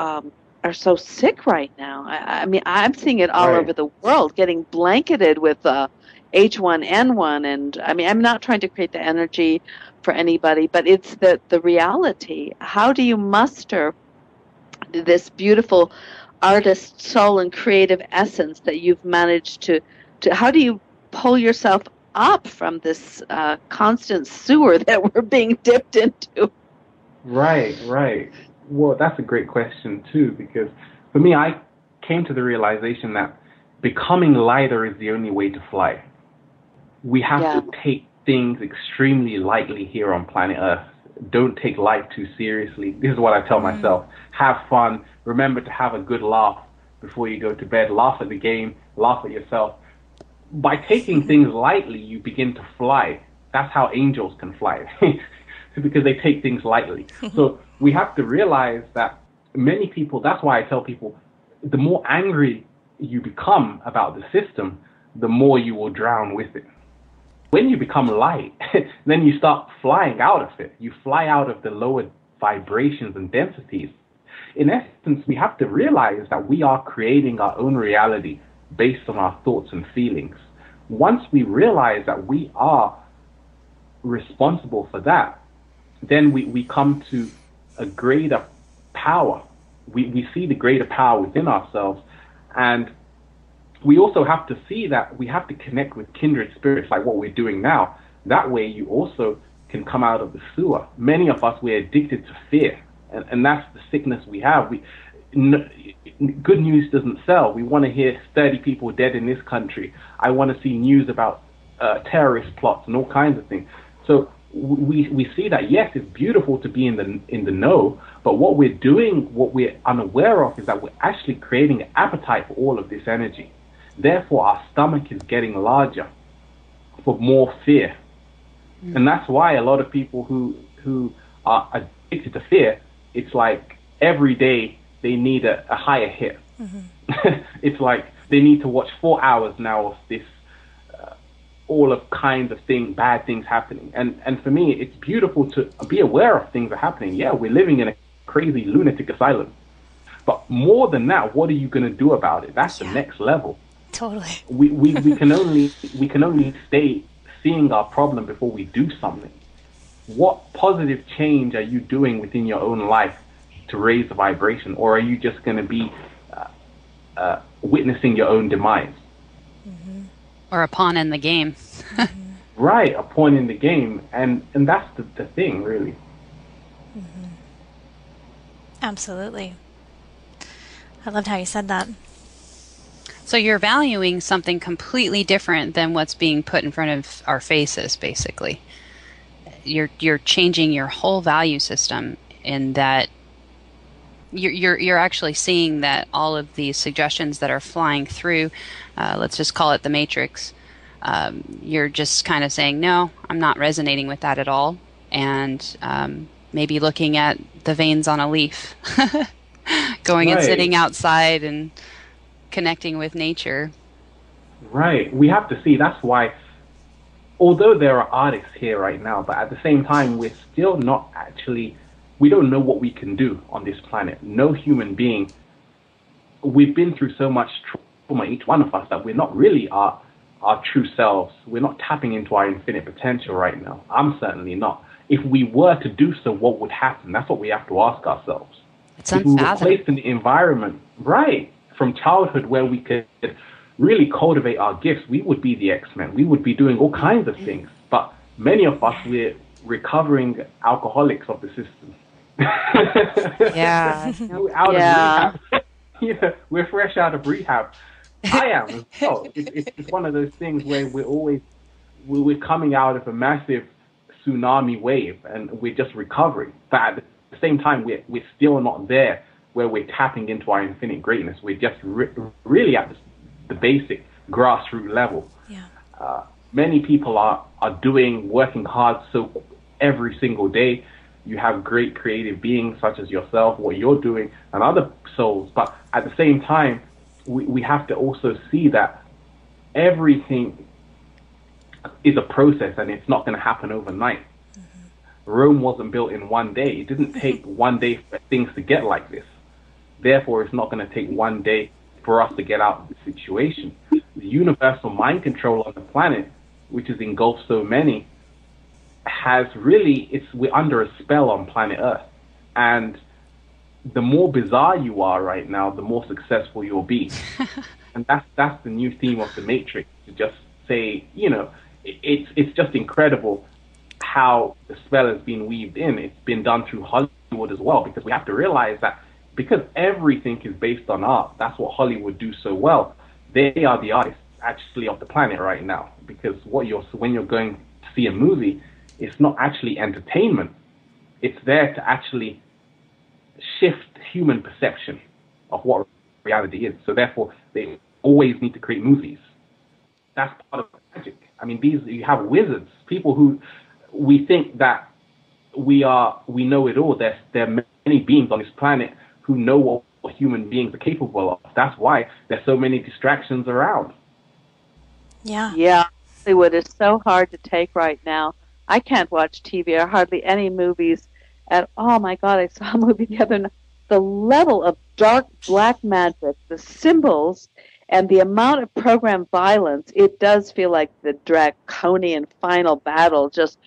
so sick right now. I mean, I'm seeing it all over the world, getting blanketed with H1N1, and I mean, I'm not trying to create the energy for anybody, but it's the reality. How do you muster this beautiful artist soul and creative essence that you've managed to how do you pull yourself up from this constant sewer that we're being dipped into? Right. Well, that's a great question too, because for me, I came to the realization that becoming lighter is the only way to fly. We have to take things extremely lightly here on planet Earth. Don't take life too seriously. This is what I tell myself. Have fun. Remember to have a good laugh before you go to bed. Laugh at the game. Laugh at yourself. By taking things lightly, you begin to fly. That's how angels can fly, because they take things lightly. So we have to realize that many people, that's why I tell people, the more angry you become about the system, the more you will drown with it. When you become light, then you start flying out of it. You fly out of the lower vibrations and densities. In essence, we have to realize that we are creating our own reality based on our thoughts and feelings. Once we realize that we are responsible for that, then we come to a greater power. We see the greater power within ourselves. And we also have to see that we have to connect with kindred spirits like what we're doing now. That way you also can come out of the sewer. Many of us, we're addicted to fear. And that's the sickness we have. Good news doesn't sell. We want to hear 30 people dead in this country. I want to see news about terrorist plots and all kinds of things. So we see that, yes, it's beautiful to be in the know, but what we're doing, what we're unaware of, is that we're actually creating an appetite for all of this energy. Therefore, our stomach is getting larger for more fear. And that's why a lot of people who are addicted to fear, it's like every day they need a higher hit. It's like they need to watch 4 hours now of this, all of kinds of things, bad things happening. And for me, it's beautiful to be aware of things are happening. Yeah, we're living in a crazy lunatic asylum. But more than that, what are you going to do about it? That's the next level. Totally. We can only stay seeing our problem before we do something. What positive change are you doing within your own life to raise the vibration, or are you just going to be witnessing your own demise? Or a pawn in the game. Right, a pawn in the game, and that's the thing, really. Absolutely. I loved how you said that. So you're valuing something completely different than what's being put in front of our faces, basically. You're changing your whole value system in that you're actually seeing that all of these suggestions that are flying through, let's just call it the matrix, you're just kind of saying, no, I'm not resonating with that at all, and maybe looking at the veins on a leaf, going and sitting outside and connecting with nature. Right. We have to see, that's why, although there are artists here right now, but at the same time, we're still not actually, we don't know what we can do on this planet. No human being, we've been through so much trauma, each one of us, that we're not really our true selves. We're not tapping into our infinite potential right now. I'm certainly not. If we were to do so, what would happen? That's what we have to ask ourselves. It's if we were placed in the environment, right, from childhood where we could really cultivate our gifts, we would be the X-Men. We would be doing all kinds of things. But many of us, we're recovering alcoholics of the system. Yeah. Out of rehab. Yeah, we're fresh out of rehab. I am as well. It's one of those things where we're coming out of a massive tsunami wave and we're just recovering. But at the same time, we're still not there where we're tapping into our infinite greatness. We're just really at the basic grassroots level. Yeah. Many people are working hard so every single day. You have great creative beings such as yourself, what you're doing, and other souls. But at the same time, we have to also see that everything is a process and it's not going to happen overnight. Rome wasn't built in one day. It didn't take one day for things to get like this. Therefore, it's not going to take one day for us to get out of the situation. The universal mind control on the planet, which has engulfed so many, has really, we're under a spell on planet Earth. And the more bizarre you are right now, the more successful you'll be. And that's the new theme of the Matrix, to just say, it's just incredible how the spell has been weaved in. It's been done through Hollywood as well, because we have to realize that because everything is based on art, that's what Hollywood do so well. they are the artists actually of the planet right now, because when you're going to see a movie, it's not actually entertainment. It's there to actually shift human perception of what reality is. So therefore, they always need to create movies. That's part of the magic. I mean, you have wizards, people who we think that we know it all. There are many beings on this planet who know what human beings are capable of. That's why there's so many distractions around. Yeah. Hollywood is so hard to take right now. I can't watch TV or hardly any movies. Oh my God, I saw a movie the other night. The level of dark black magic, the symbols, and the amount of programmed violence, it does feel like the draconian final battle just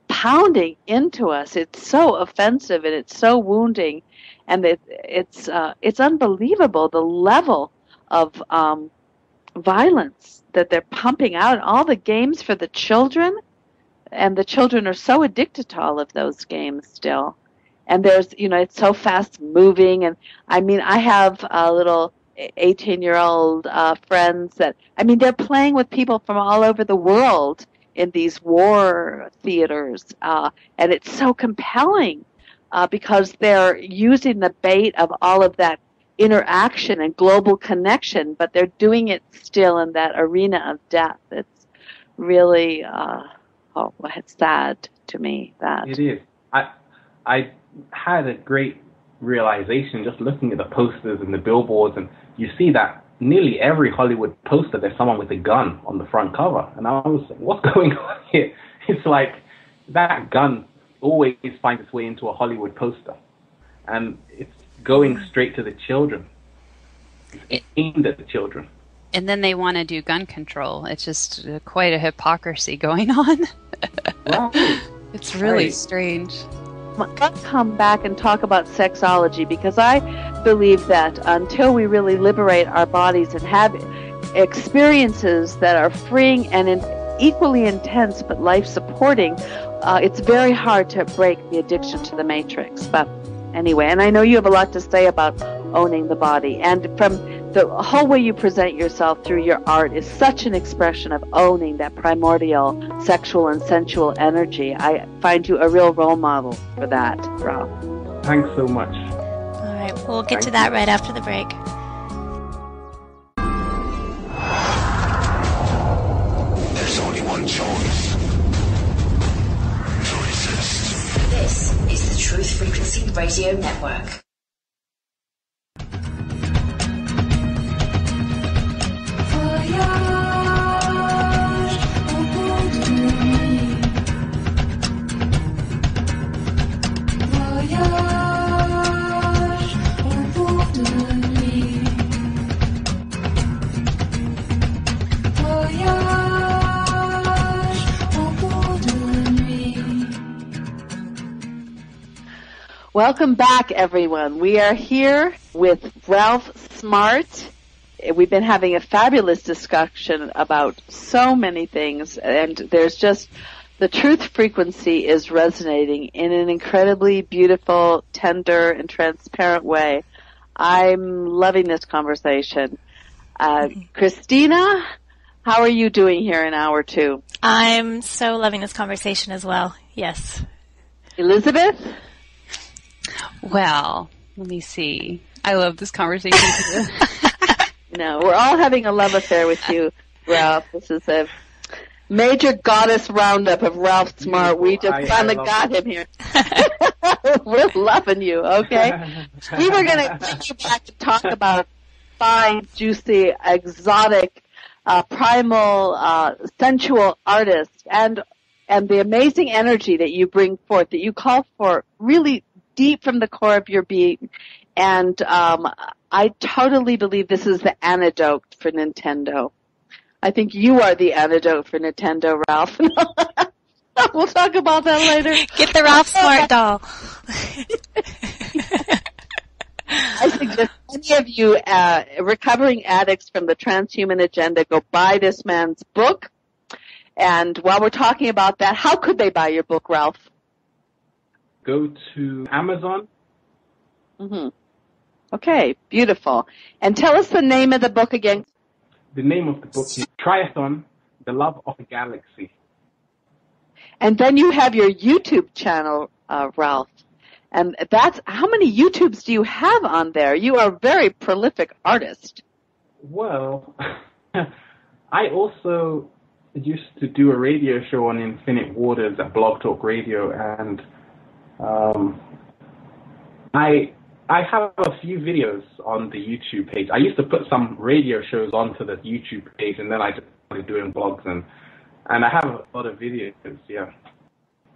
pounding into us. It's so offensive and it's so wounding, and it's unbelievable the level of violence that they're pumping out. All the games for the children, and the children are so addicted to all of those games still. And there's, it's so fast moving. And I mean, I have little 18-year-old friends that, they're playing with people from all over the world in these war theaters. And it's so compelling because they're using the bait of all of that interaction and global connection, but they're doing it still in that arena of death. It's really, it's sad to me that it is. I had a great realization just looking at the posters and the billboards, and you see that nearly every Hollywood poster there's someone with a gun on the front cover, and I was like, what's going on here? It's like that gun always finds its way into a Hollywood poster, and it's going straight to the children. It's aimed at the children. And then they want to do gun control. It's just quite a hypocrisy going on. Right. It's really strange. Let's come back and talk about sexology, because I believe that until we really liberate our bodies and have experiences that are freeing and equally intense but life-supporting, it's very hard to break the addiction to the matrix. But anyway, and I know you have a lot to say about owning the body, and from the whole way you present yourself through your art is such an expression of owning that primordial sexual and sensual energy. I find you a real role model for that, Ralph. Thanks so much. All right, we'll get to that right after the break. There's only one choice. To resist. This is the Truth Frequency Radio Network. Welcome back, everyone. We are here with Ralph Smart. We've been having a fabulous discussion about so many things, and there's just the truth frequency is resonating in an incredibly beautiful, tender, and transparent way. I'm loving this conversation. Christina, how are you doing here in hour 2? I'm so loving this conversation as well. Yes. Elizabeth? Well, let me see. I love this conversation too. No, we're all having a love affair with you, Ralph. This is a major goddess roundup of Ralph Smart. We just finally got him here. We're loving you, okay? We were going to bring you back to talk about fine, juicy, exotic, primal, sensual artists and the amazing energy that you bring forth, that you call for really deep from the core of your being. And I totally believe this is the antidote for Nintendo. I think you are the antidote for Nintendo, Ralph. We'll talk about that later. Get the Ralph Smart doll. I suggest any of you recovering addicts from the transhuman agenda go buy this man's book. And while we're talking about that, how could they buy your book, Ralph? Go to Amazon. Mm-hmm. Okay, beautiful. And tell us the name of the book again. The name of the book is Tryathon, The Love of a Galaxy. And then you have your YouTube channel, Ralph. And how many YouTubes do you have on there? You are a very prolific artist. Well, I also used to do a radio show on Infinite Waters at Blog Talk Radio, and I have a few videos on the YouTube page. I used to put some radio shows onto the YouTube page, and then I just started doing blogs, and I have a lot of videos, yeah.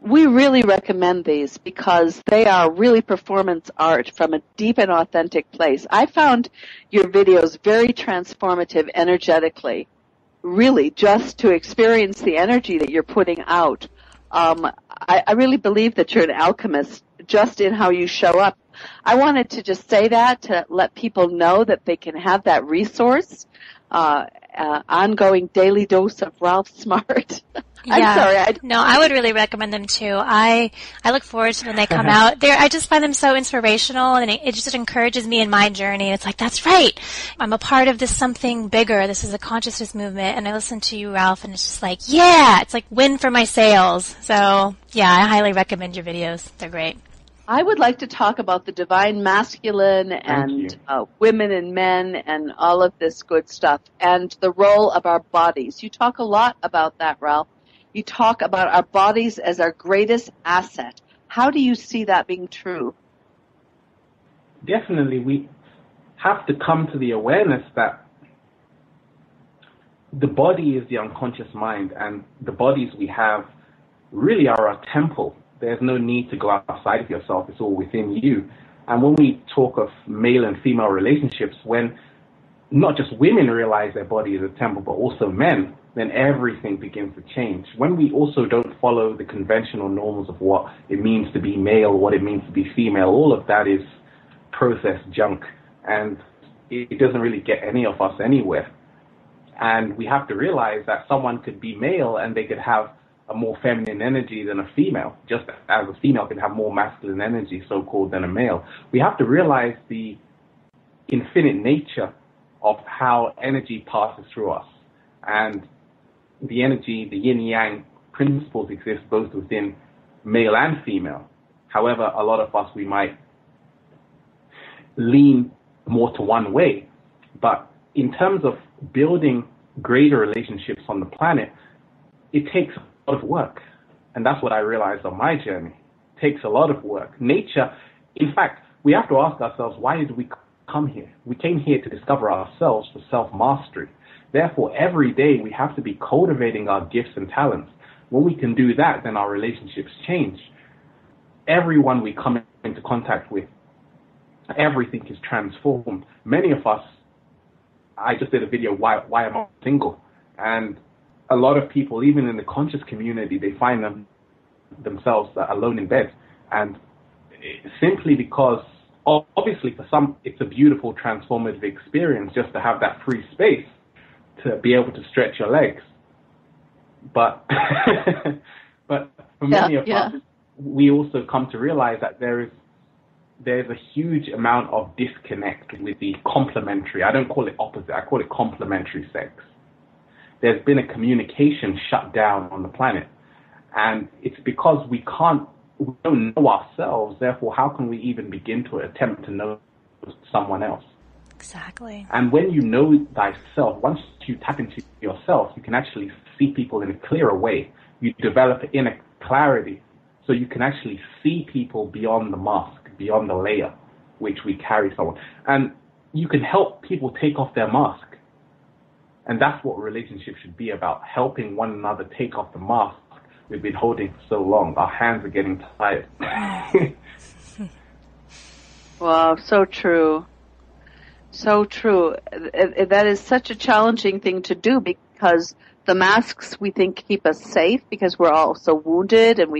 We really recommend these because they are really performance art from a deep and authentic place. I found your videos very transformative energetically, really, just to experience the energy that you're putting out. I really believe that you're an alchemist just in how you show up. I wanted to just say that to let people know that they can have that resource, ongoing daily dose of Ralph Smart. I'm sorry. No, I would really recommend them too. I look forward to when they come out. I just find them so inspirational, and it just encourages me in my journey. It's like, that's right. I'm a part of this something bigger. This is a consciousness movement. And I listen to you, Ralph, and it's just like, yeah, it's like win for my sails. So, yeah, I highly recommend your videos. They're great. I would like to talk about the divine masculine and women and men and all of this good stuff and the role of our bodies. You talk a lot about that, Ralph. You talk about our bodies as our greatest asset. How do you see that being true? Definitely, we have to come to the awareness that the body is the unconscious mind, and the bodies we have really are our temple. There's no need to go outside of yourself. It's all within you. And when we talk of male and female relationships, when not just women realize their body is a temple, but also men, then everything begins to change. When we also don't follow the conventional norms of what it means to be male, what it means to be female, all of that is processed junk, and it doesn't really get any of us anywhere. And we have to realize that someone could be male and they could have a more feminine energy than a female, just as a female can have more masculine energy, so-called, than a male. We have to realize the infinite nature of how energy passes through us. And the energy, the yin-yang principles exist both within male and female. However, a lot of us, we might lean more to one way. But in terms of building greater relationships on the planet, it takes a lot of work. And that's what I realized on my journey. It takes a lot of work. Nature, in fact, we have to ask ourselves, why did we come here? We came here to discover ourselves for self-mastery. Therefore, every day we have to be cultivating our gifts and talents. When we can do that, then our relationships change. Everyone we come into contact with, everything is transformed. Many of us, I just did a video, why am I single? And a lot of people, even in the conscious community, they find themselves alone in bed. And simply because, obviously for some, it's a beautiful transformative experience just to have that free space to be able to stretch your legs. But but for many of us, we also come to realize that there's a huge amount of disconnect with the complementary. I don't call it opposite, I call it complementary sex. There's been a communication shut down on the planet. And it's because we don't know ourselves, therefore how can we even begin to attempt to know someone else? Exactly. And when you know thyself, once you tap into yourself, you can actually see people in a clearer way. You develop inner clarity, so you can actually see people beyond the mask, beyond the layer which we carry someone. And you can help people take off their mask. And that's what relationships should be about, helping one another take off the mask we've been holding for so long. Our hands are getting tired. Wow, so true. So true. That is such a challenging thing to do because the masks we think keep us safe because we're all so wounded and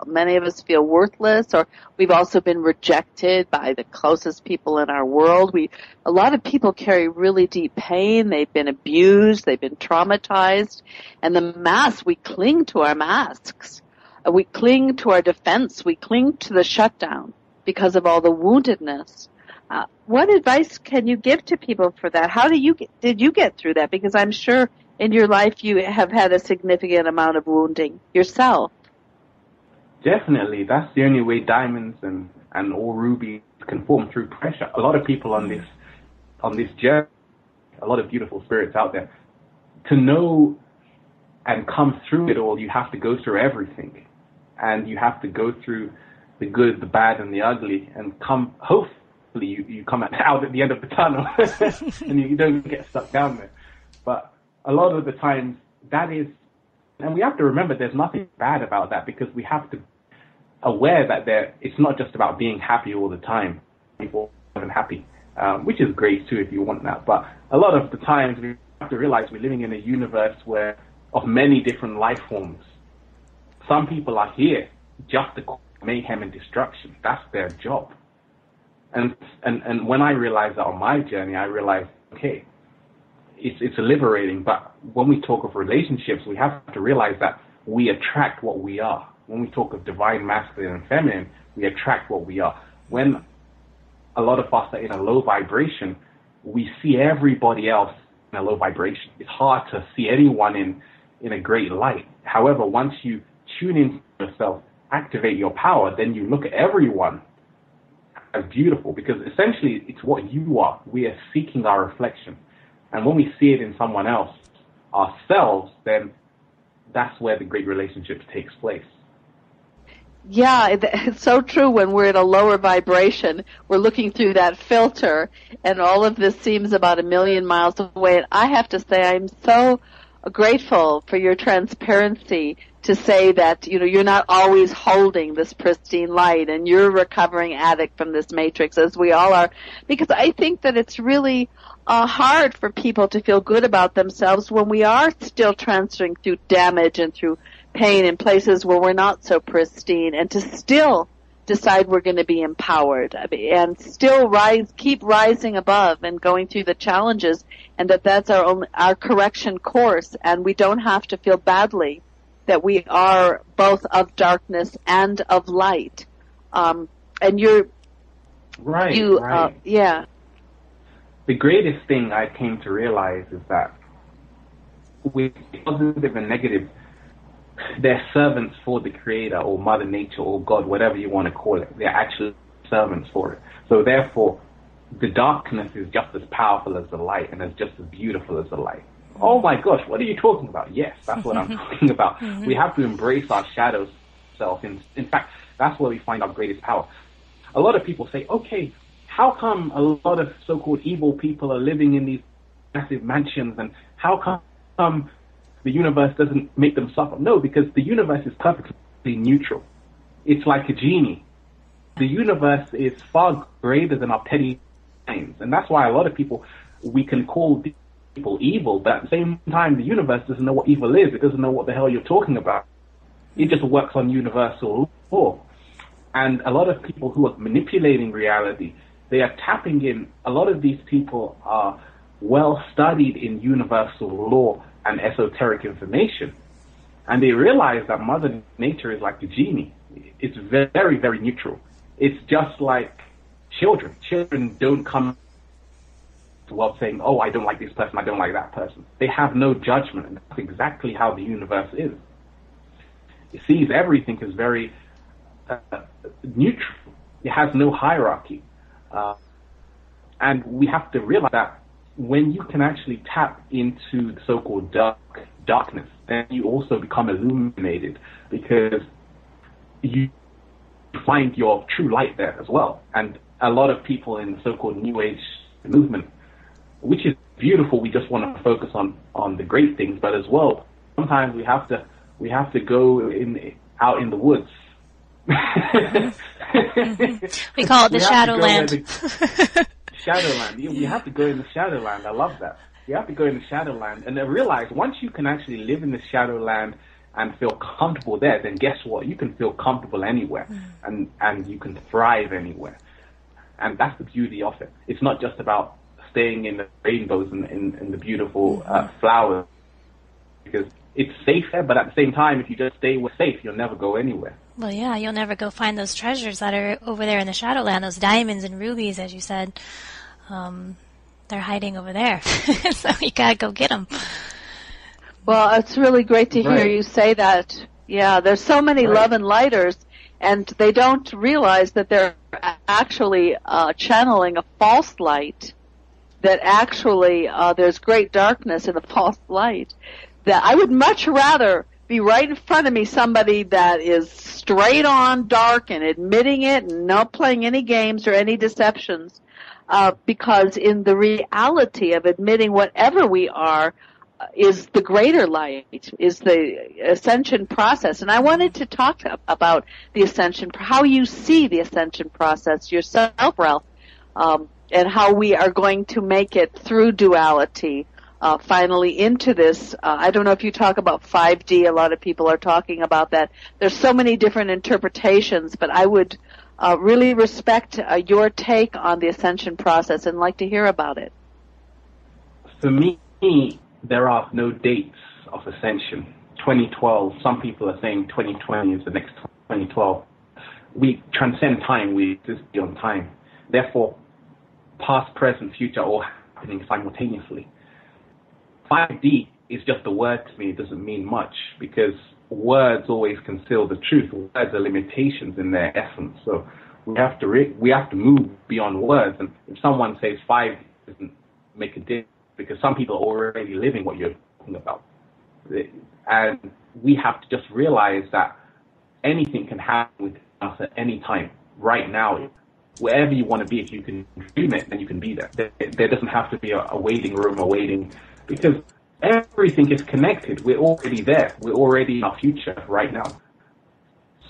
many of us feel worthless, or we've also been rejected by the closest people in our world. A lot of people carry really deep pain. They've been abused. They've been traumatized. And the masks, we cling to our masks. We cling to our defense. We cling to the shutdown because of all the woundedness. What advice can you give to people for that? How did you get through that? Because I'm sure in your life you have had a significant amount of wounding yourself. Definitely. That's the only way diamonds and all rubies can form, through pressure. A lot of people on this journey, a lot of beautiful spirits out there, to know and come through it all, you have to go through everything. And you have to go through the good, the bad, and the ugly, and hopefully you come out at the end of the tunnel and you don't get stuck down there. But a lot of the times that is, and we have to remember there's nothing bad about that, because we have to aware that it's not just about being happy all the time. People are happy, which is great too if you want that. But a lot of the times we have to realize we're living in a universe of many different life forms. Some people are here just to cause mayhem and destruction. That's their job. And when I realized that on my journey, I realized, okay, it's liberating. But when we talk of relationships, we have to realize that we attract what we are. When we talk of divine masculine and feminine, we attract what we are. When a lot of us are in a low vibration, we see everybody else in a low vibration. It's hard to see anyone in a great light. However, once you tune into yourself, activate your power, then you look at everyone as beautiful, because essentially it's what you are. We are seeking our reflection. And when we see it in someone else, ourselves, then that's where the great relationships takes place. Yeah, it's so true. When we're at a lower vibration, we're looking through that filter, and all of this seems about 1,000,000 miles away. And I have to say, I'm so grateful for your transparency to say that, you're not always holding this pristine light, and you're a recovering addict from this matrix, as we all are, because I think that it's really hard for people to feel good about themselves when we are still transferring through damage and through pain in places where we're not so pristine, and to still decide we're going to be empowered and still keep rising above and going through the challenges, and that's our correction course, and we don't have to feel badly that we are both of darkness and of light. And you're right. Yeah. The greatest thing I came to realize is that with positive and negative, they're servants for the Creator or Mother Nature or God, whatever you want to call it. They're actually servants for it. So therefore, the darkness is just as powerful as the light and is just as beautiful as the light. Oh my gosh, what are you talking about? Yes, that's what I'm talking about. We have to embrace our shadow self. In fact, that's where we find our greatest power. A lot of people say, okay, how come a lot of so-called evil people are living in these massive mansions, and how come the universe doesn't make them suffer? No, because the universe is perfectly neutral. It's like a genie. The universe is far greater than our petty minds, and that's why a lot of people, we can call people evil, but at the same time, the universe doesn't know what evil is. It doesn't know what the hell you're talking about. It just works on universal law. And a lot of people who are manipulating reality, they are tapping in. A lot of these people are well studied in universal law and esoteric information, and they realize that Mother Nature is like a genie. It's very, very neutral. It's just like children. Children don't come to the world saying, oh, I don't like this person, I don't like that person. They have no judgment, and that's exactly how the universe is. It sees everything as very neutral. It has no hierarchy. And we have to realize that when you can actually tap into the so-called darkness, then you also become illuminated, because you find your true light there as well. And a lot of people in the so-called New Age movement, which is beautiful, we just want to focus on the great things, but as well, sometimes we have to go out in the woods. We call it the Shadowland. Shadowland. We have to go in the Shadowland. I love that. You have to go in the Shadowland and then realize once you can actually live in the Shadowland and feel comfortable there, then guess what? You can feel comfortable anywhere, and you can thrive anywhere. And that's the beauty of it. It's not just about staying in the rainbows and in the beautiful flowers, because it's safe there, but at the same time, if you just stay safe, you'll never go anywhere. Well, yeah, you'll never go find those treasures that are over there in the Shadowland, those diamonds and rubies, as you said. They're hiding over there. So you gotta go get them. Well, it's really great to hear you say that. Yeah, there's so many love and lighters, and they don't realize that they're actually channeling a false light, that actually there's great darkness in the false light. That I would much rather be right in front of me somebody that is straight on dark and admitting it and not playing any games or any deceptions, because in the reality of admitting whatever we are is the greater light, is the ascension process. And I wanted to talk about the ascension, how you see the ascension process yourself, Ralph, and how we are going to make it through duality, finally into this. I don't know if you talk about 5D. A lot of people are talking about that. There's so many different interpretations, but I would really respect your take on the ascension process and like to hear about it. For me, there are no dates of ascension. 2012, some people are saying 2020 is the next 2012. We transcend time, we exist beyond time. Therefore, past, present, future all happening simultaneously. 5D is just a word to me. It doesn't mean much because words always conceal the truth. Words are limitations in their essence. So we have to move beyond words. And if someone says 5 doesn't make a difference, because some people are already living what you're talking about. And we have to just realize that anything can happen with us at any time, right now. Wherever you want to be, if you can dream it, then you can be there. There doesn't have to be a waiting room or waiting, because everything is connected. We're already there. We're already in our future right now.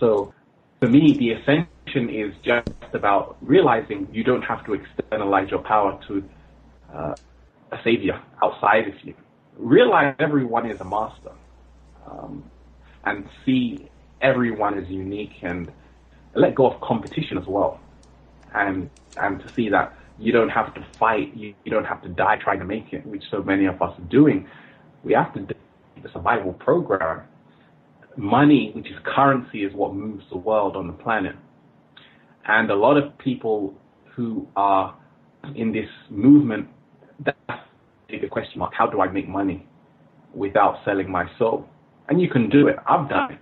So for me, the ascension is just about realizing you don't have to externalize your power to a savior outside of you. Realize everyone is a master, and see everyone is unique, and let go of competition as well. And to see that you don't have to fight, you don't have to die trying to make it, which so many of us are doing. We have to do the survival program. Money, which is currency, is what moves the world on the planet. And a lot of people who are in this movement, that's a question mark. How do I make money without selling my soul? And you can do it. I've done it.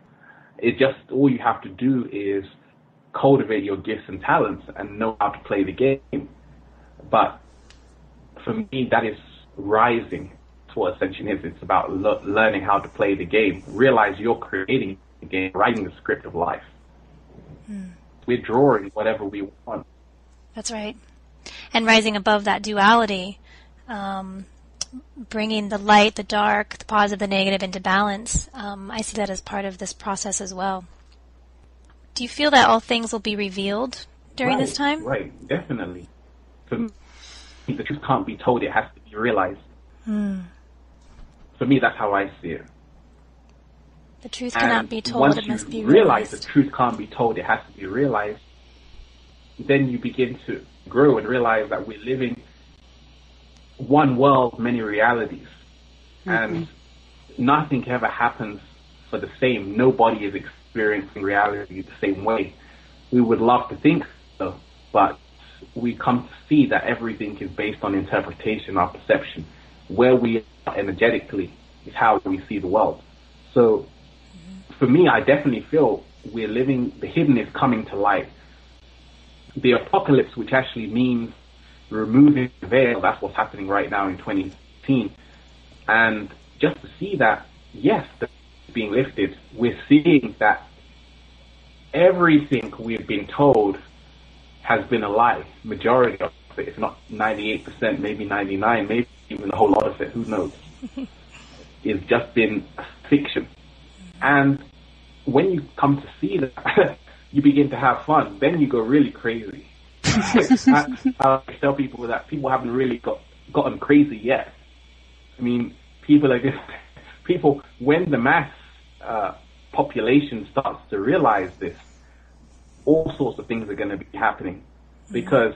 It's just all you have to do is cultivate your gifts and talents and know how to play the game. But for me, that is rising to what ascension is. It's about learning how to play the game. Realize you're creating the game, writing the script of life. We're drawing whatever we want. That's right. And rising above that duality, bringing the light, the dark, the positive, the negative into balance. I see that as part of this process as well. Do you feel that all things will be revealed during this time? Right, definitely. For me, the truth can't be told, it has to be realized. For me, that's how I see it. The truth cannot be told, it must be realized. Realize the truth can't be told, it has to be realized. Then you begin to grow and realize that we're living one world, many realities. And nothing ever happens for the same. Nobody is experiencing reality the same way. We would love to think so, but we come to see that everything is based on interpretation, our perception. Where we are energetically is how we see the world. So for me, I definitely feel we're living, the hidden is coming to light. The apocalypse, which actually means removing the veil, that's what's happening right now in 2018. And just to see that, yes, it's being lifted, we're seeing that everything we've been told has been a lie. Majority of it, if not 98%, maybe 99%, maybe even a whole lot of it, who knows, it's just been a fiction. And when you come to see that, you begin to have fun. Then you go really crazy. I tell people that people haven't really gotten crazy yet. I mean, people are just people. When the mass population starts to realize this, all sorts of things are going to be happening because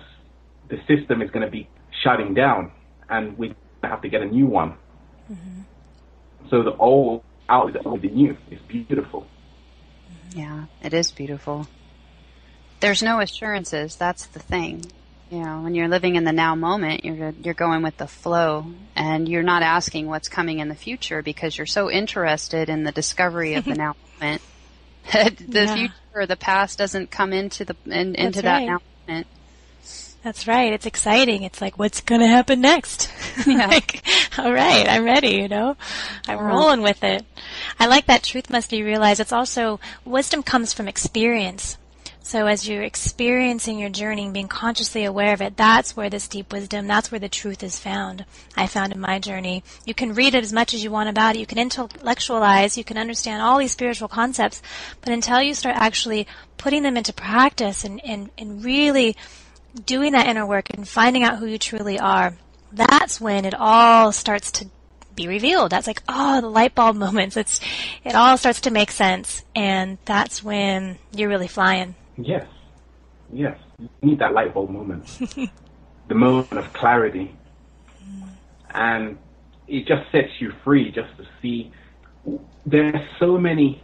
the system is going to be shutting down, and we have to get a new one. So the old out with the new is beautiful. Yeah, it is beautiful. There's no assurances. That's the thing. You know, when you're living in the now moment, you're going with the flow, and you're not asking what's coming in the future because you're so interested in the discovery of the now moment. The future or the past doesn't come into that now moment. That's right. It's exciting. It's like, what's going to happen next? Yeah. Like, all right, I'm ready, you know. I'm rolling with it. I like that truth must be realized. It's also, wisdom comes from experience. So as you're experiencing your journey and being consciously aware of it, that's where this deep wisdom, that's where the truth is found. I found in my journey. You can read it as much as you want about it. You can intellectualize. You can understand all these spiritual concepts. But until you start actually putting them into practice and really doing that inner work and finding out who you truly are, that's when it all starts to be revealed. That's like, the light bulb moments. It all starts to make sense. And that's when you're really flying. Yes. You need that light bulb moment. The moment of clarity. And it just sets you free just to see. There are so many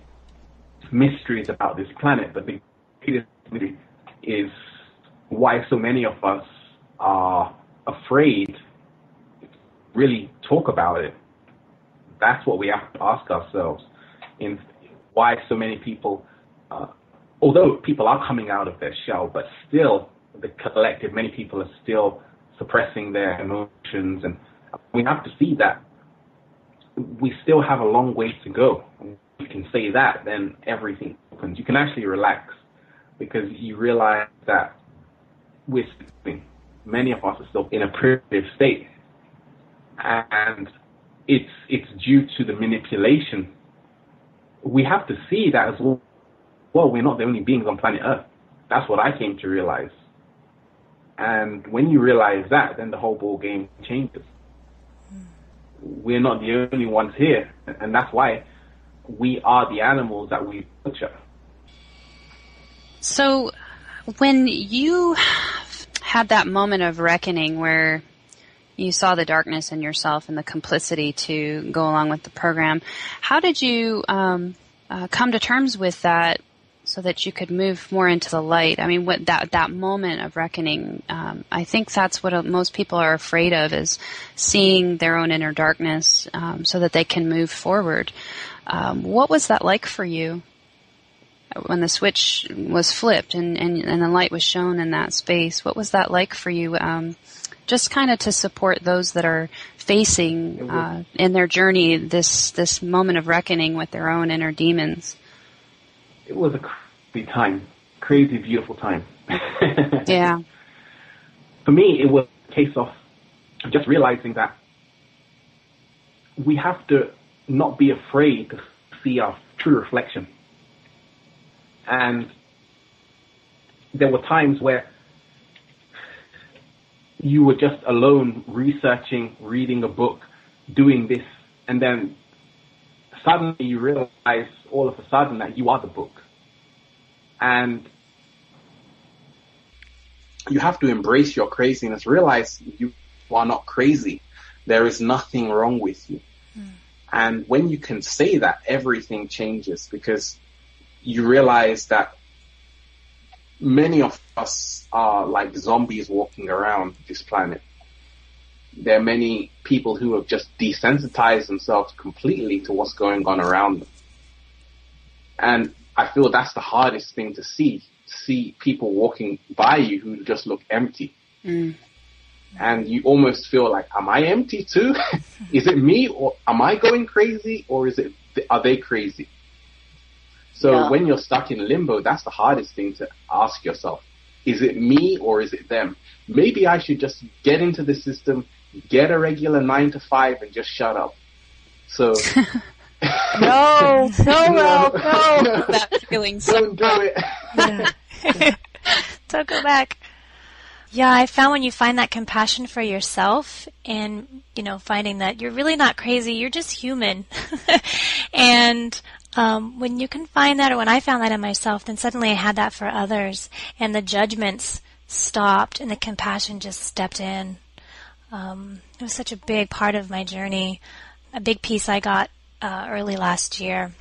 mysteries about this planet, but the greatest mystery is why so many of us are afraid to really talk about it. That's what we have to ask ourselves. In why so many people, although people are coming out of their shell, but still the collective, many people are still suppressing their emotions. And we have to see that we still have a long way to go. If you can say that, then everything opens. You can actually relax because you realize that we're sleeping. Many of us are still in a primitive state. And it's due to the manipulation. We have to see that as well. Well, we're not the only beings on planet Earth. That's what I came to realize. And when you realize that, then the whole ball game changes. We're not the only ones here. And that's why we are the animals that we butcher. So when you had that moment of reckoning where you saw the darkness in yourself and the complicity to go along with the program, how did you come to terms with that so that you could move more into the light? I mean, what that moment of reckoning, I think that's what most people are afraid of, is seeing their own inner darkness so that they can move forward. What was that like for you when the switch was flipped and the light was shown in that space? What was that like for you? Just kind of to support those that are facing in their journey this moment of reckoning with their own inner demons. It was a crazy, beautiful time. Yeah. For me, it was a case of just realizing that we have to not be afraid to see our true reflection. And there were times where you were just alone researching, reading a book, doing this, and then suddenly you realize all of a sudden that you are the book. And you have to embrace your craziness, realize you are not crazy. There is nothing wrong with you. And when you can say that, everything changes, because you realize that many of us are like zombies walking around this planet. There are many people who have just desensitized themselves completely to what's going on around them. And I feel that's the hardest thing to see people walking by you who just look empty. And you almost feel like, am I empty too? Is it me, or am I going crazy, or are they crazy? So when you're stuck in limbo, that's the hardest thing to ask yourself. Is it me or is it them? Maybe I should just get into the system, get a regular 9 to 5 and just shut up. So no. That feeling so don't do it. Yeah. Don't go back. Yeah, I found when you find that compassion for yourself and, finding that you're really not crazy, you're just human. And when you can find that, or when I found that in myself, then suddenly I had that for others, and the judgments stopped and the compassion just stepped in. It was such a big part of my journey, a big piece I got early last year.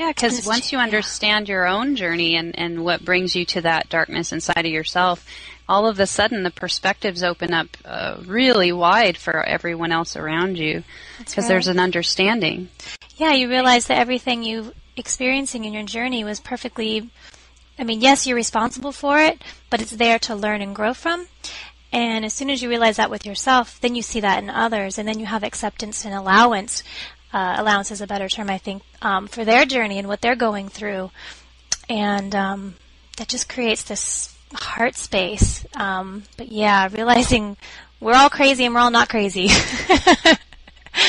Yeah, because once you understand your own journey and what brings you to that darkness inside of yourself, all of a sudden the perspectives open up really wide for everyone else around you, because there's an understanding. Yeah, you realize that everything you're experiencing in your journey was perfectly, I mean, yes, you're responsible for it, but it's there to learn and grow from. And as soon as you realize that with yourself, then you see that in others, and then you have acceptance and allowance. Allowance is a better term, I think, for their journey and what they're going through. And that just creates this heart space. But yeah, realizing we're all crazy and we're all not crazy.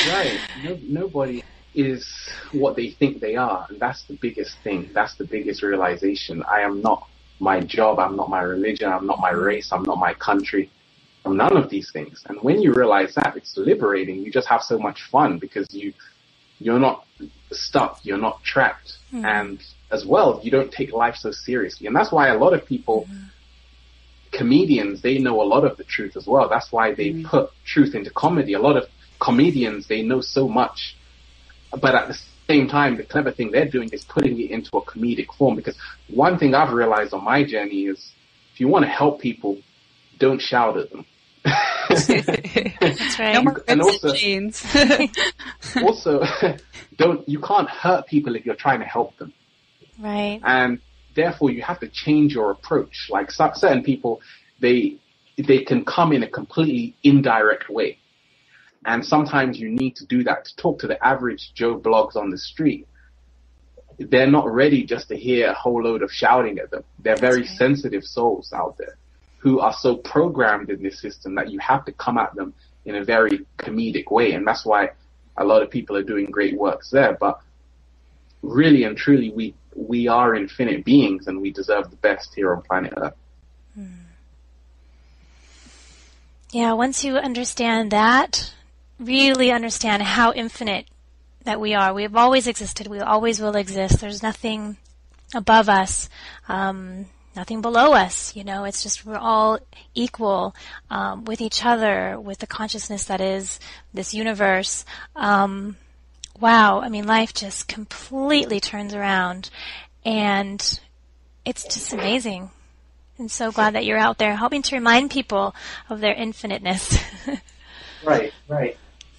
Right. Nobody is what they think they are. And that's the biggest thing. That's the biggest realization. I am not my job. I'm not my religion. I'm not my race. I'm not my country. I'm none of these things. And when you realize that, it's liberating. You just have so much fun because you're not stuck. You're not trapped. Mm-hmm. And as well, you don't take life so seriously. And that's why a lot of people, comedians, they know a lot of the truth as well. That's why they put truth into comedy. A lot of comedians, they know so much. But at the same time, the clever thing they're doing is putting it into a comedic form. Because one thing I've realized on my journey is if you want to help people, don't shout at them. That's right. No more and also, you can't hurt people if you're trying to help them. Right. And therefore, you have to change your approach. Like certain people, they can come in a completely indirect way. And sometimes you need to do that to talk to the average Joe Blogs on the street. They're not ready just to hear a whole load of shouting at them. They're very sensitive souls out there who are so programmed in this system that you have to come at them in a very comedic way. And that's why a lot of people are doing great works there. But really and truly, we are infinite beings and we deserve the best here on planet Earth. Yeah, once you understand that, really understand how infinite that we are. We have always existed. We always will exist. There's nothing above us. Nothing below us, it's just we're all equal with each other, with the consciousness that is this universe. Wow, I mean, life just completely turns around, and it's just amazing. I'm so glad that you're out there helping to remind people of their infiniteness. Right.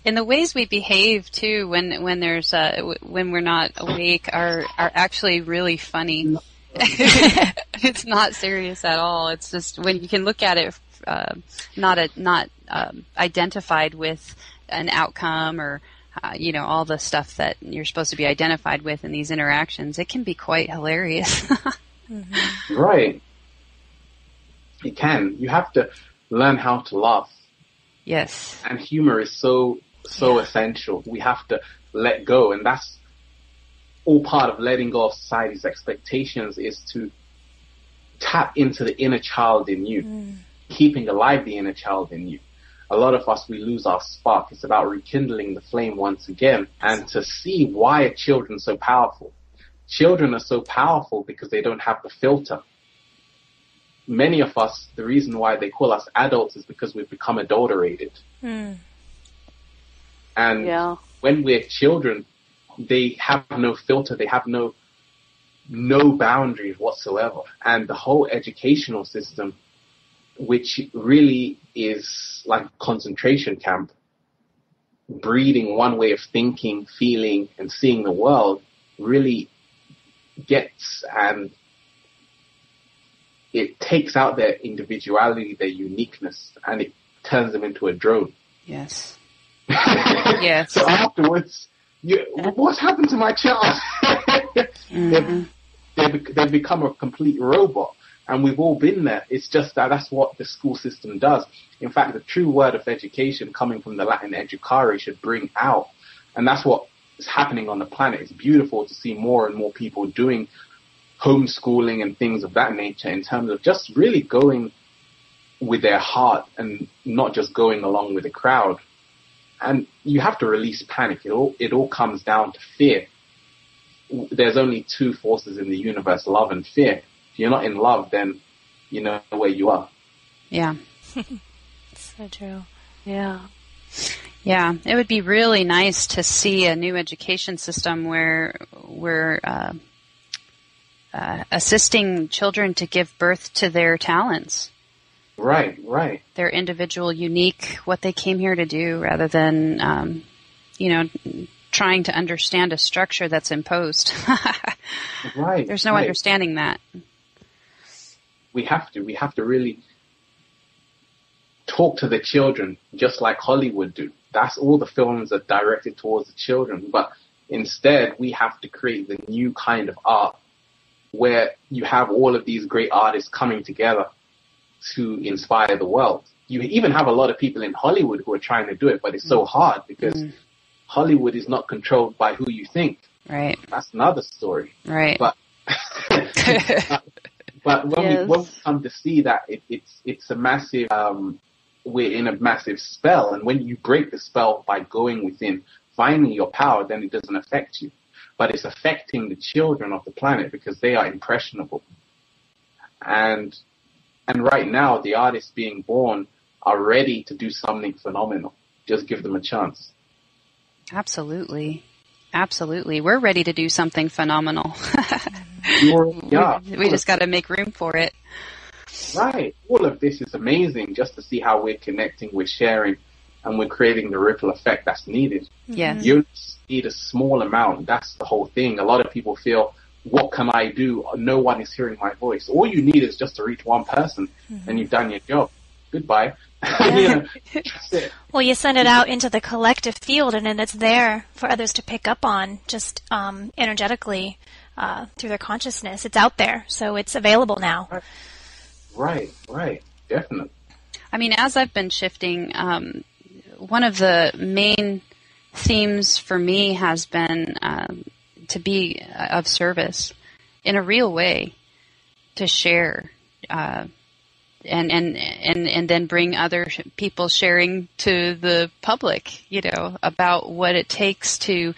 And the ways we behave too, when there's when we're not awake, are actually really funny. It's not serious at all. It's just when you can look at it, not identified with an outcome or all the stuff that you're supposed to be identified with in these interactions. It can be quite hilarious. Right. It can. You have to learn how to laugh. Yes. And humor is so essential. We have to let go, and that's all part of letting go of society's expectations, is to tap into the inner child in you, keeping alive the inner child in you. A lot of us, we lose our spark. It's about rekindling the flame once again, and to see why are children so powerful. Children are so powerful because they don't have the filter. Many of us, the reason why they call us adults is because we've become adulterated. And when we're children, they have no filter. They have no boundaries whatsoever. And the whole educational system, which really is like a concentration camp, breeding one way of thinking, feeling, and seeing the world, really gets and it takes out their individuality, their uniqueness, and it turns them into a drone. Yes. Yes. So afterwards, what's happened to my child? They've become a complete robot, and we've all been there. It's just that's what the school system does. In fact, the true word of education, coming from the Latin educare, should bring out, and that's what is happening on the planet. It's beautiful to see more and more people doing homeschooling and things of that nature, in terms of just really going with their heart and not just going along with the crowd. And you have to release panic. It all comes down to fear. There's only two forces in the universe, love and fear. If you're not in love, then you know where you are. Yeah. So true. Yeah. Yeah, it would be really nice to see a new education system where we're assisting children to give birth to their talents. Right. Their individual, unique, what they came here to do, rather than, trying to understand a structure that's imposed. Right. There's no understanding that. We have to really talk to the children just like Hollywood do. That's all the films are directed towards the children. But instead, we have to create the new kind of art where you have all of these great artists coming together to inspire the world. You even have a lot of people in Hollywood who are trying to do it, but it's so hard because Hollywood is not controlled by who you think. Right. That's another story. Right. But when we come to see that it's a massive, we're in a massive spell, and when you break the spell by going within, finding your power, then it doesn't affect you. But it's affecting the children of the planet because they are impressionable. And right now, the artists being born are ready to do something phenomenal. Just give them a chance. Absolutely. We're ready to do something phenomenal. We just got to make room for it. Right. All of this is amazing just to see how we're connecting, we're sharing, and we're creating the ripple effect that's needed. Yes. You need a small amount. That's the whole thing. A lot of people feel, what can I do? No one is hearing my voice. All you need is just to reach one person, and you've done your job. Goodbye. Yeah. That's it. Well, you send it out into the collective field, and then it's there for others to pick up on just energetically through their consciousness. It's out there, so it's available now. Right. Definitely. I mean, as I've been shifting, one of the main themes for me has been to be of service in a real way, to share, and then bring other people sharing to the public, about what it takes to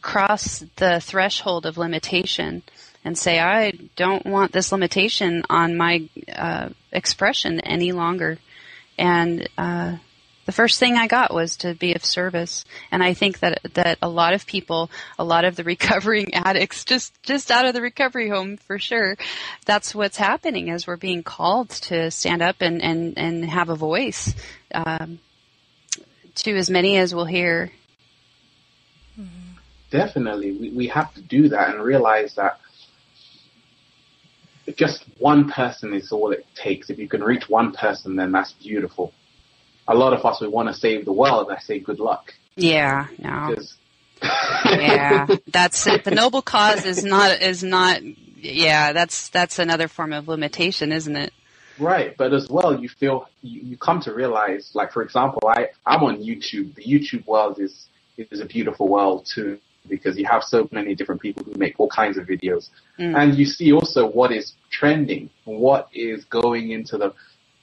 cross the threshold of limitation and say, I don't want this limitation on my expression any longer. And the first thing I got was to be of service. And I think that a lot of people, a lot of the recovering addicts, just out of the recovery home for sure, that's what's happening, as we're being called to stand up and have a voice to as many as will hear. Definitely. We have to do that and realize that just one person is all it takes. If you can reach one person, then that's beautiful. A lot of us, we want to save the world. I say good luck. Yeah, no. Yeah, that's it. The noble cause is not, yeah, that's another form of limitation, isn't it? Right, but as well, you come to realize, like, for example, I'm on YouTube. The YouTube world is a beautiful world too, because you have so many different people who make all kinds of videos. And you see also what is trending, what is going into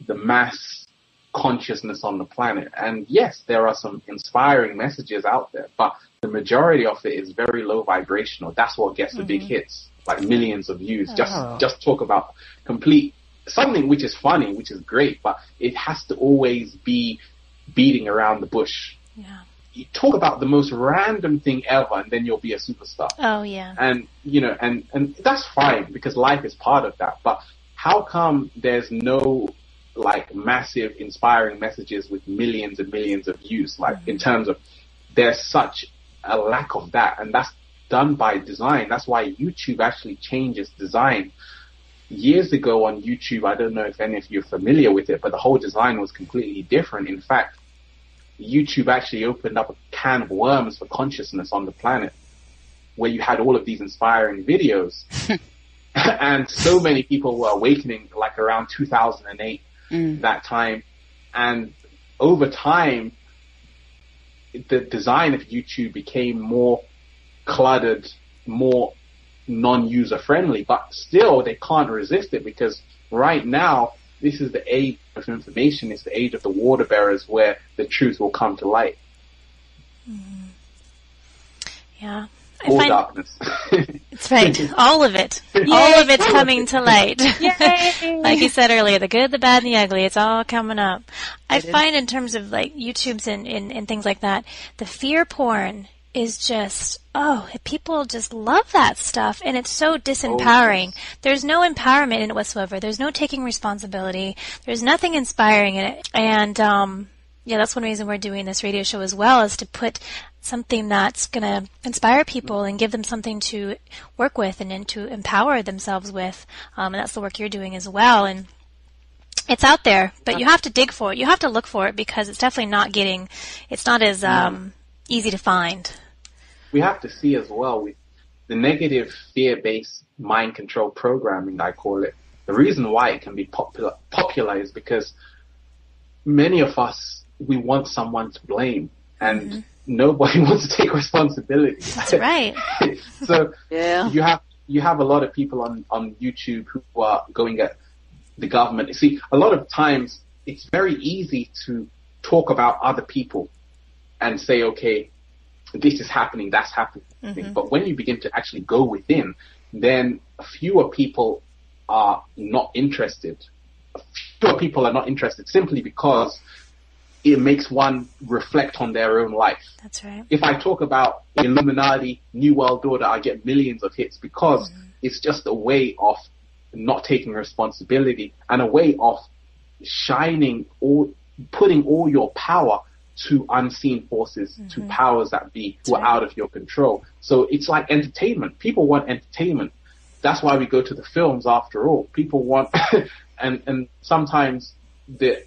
the mass consciousness on the planet. And yes, there are some inspiring messages out there, but the majority of it is very low vibrational. That's what gets the big hits, like millions of views. Just talk about complete something which is funny, which is great, but it has to always be beating around the bush. Yeah. You talk about the most random thing ever, and then you'll be a superstar. Oh, yeah. And, and that's fine, because life is part of that. But how come there's no, like, massive, inspiring messages with millions and millions of views? Like, in terms of, there's such a lack of that, and that's done by design. That's why YouTube actually changes design. Years ago on YouTube, I don't know if any of you are familiar with it, but the whole design was completely different. In fact, YouTube actually opened up a can of worms for consciousness on the planet, where you had all of these inspiring videos. And so many people were awakening, like around 2008, that time. And over time, the design of YouTube became more cluttered, more non-user friendly, but still they can't resist it, because right now, this is the age of information. It's the age of the water bearers, where the truth will come to light. Yeah. or darkness. It's right. All of it. All of it's coming to light. Like you said earlier, the good, the bad, and the ugly, it's all coming up. I find in terms of like YouTubes and things like that, the fear porn is just, people just love that stuff, and it's so disempowering. There's no empowerment in it whatsoever. There's no taking responsibility. There's nothing inspiring in it. And that's one reason we're doing this radio show as well, is to put something that's going to inspire people and give them something to work with and to empower themselves with. And that's the work you're doing as well. And it's out there, but you have to dig for it. You have to look for it, because it's definitely it's not as easy to find. We have to see as well with the negative fear-based mind control programming, I call it. The reason why it can be popular is because many of us, we want someone to blame, and nobody wants to take responsibility. That's right. So you have a lot of people on YouTube who are going at the government. You see, a lot of times it's very easy to talk about other people and say, okay, this is happening, that's happening. But when you begin to actually go within, then fewer people are not interested. Fewer people are not interested simply because it makes one reflect on their own life. That's right. If I talk about Illuminati, New World Order, I get millions of hits because it's just a way of not taking responsibility and a way of putting all your power to unseen forces, to powers that be who are out of your control. So it's like entertainment. People want entertainment. That's why we go to the films after all. People want, and sometimes the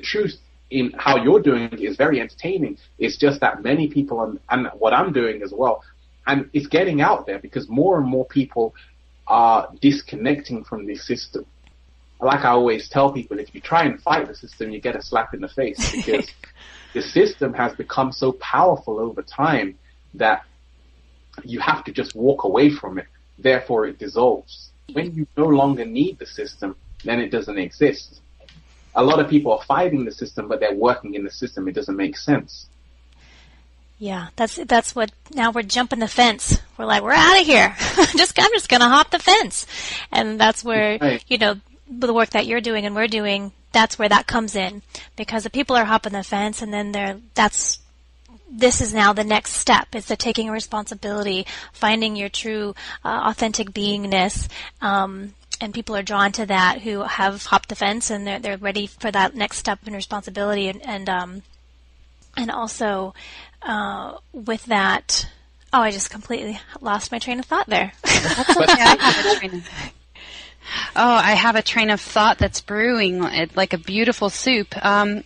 truth in how you're doing it is very entertaining. It's just that many people, and what I'm doing as well, and it's getting out there because more and more people are disconnecting from the system. Like I always tell people, if you try and fight the system, you get a slap in the face, because the system has become so powerful over time that you have to just walk away from it. Therefore, it dissolves. When you no longer need the system, then it doesn't exist. A lot of people are fighting the system, but they're working in the system. It doesn't make sense. Yeah, that's what, now we're jumping the fence. We're like, we're out of here. I'm just going to hop the fence. And that's where, the work that you're doing and we're doing, that's where that comes in. Because the people are hopping the fence, and then this is now the next step. It's the taking responsibility, finding your true, authentic beingness, and people are drawn to that who have hopped the fence, and they're ready for that next step in responsibility. And also, with that, I just completely lost my train of thought there. That's okay. I have a train of thought that's brewing like a beautiful soup. I'm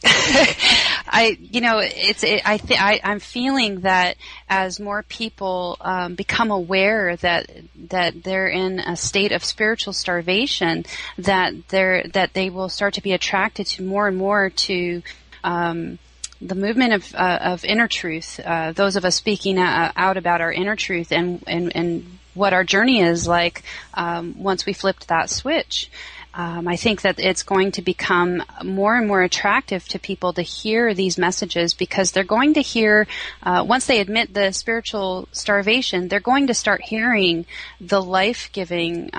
feeling that as more people become aware that they're in a state of spiritual starvation, that they will start to be attracted to more and more to the movement of inner truth. Those of us speaking out about our inner truth and what our journey is like once we flipped that switch. I think that it's going to become more and more attractive to people to hear these messages, because they're going to hear, once they admit the spiritual starvation, they're going to start hearing the life-giving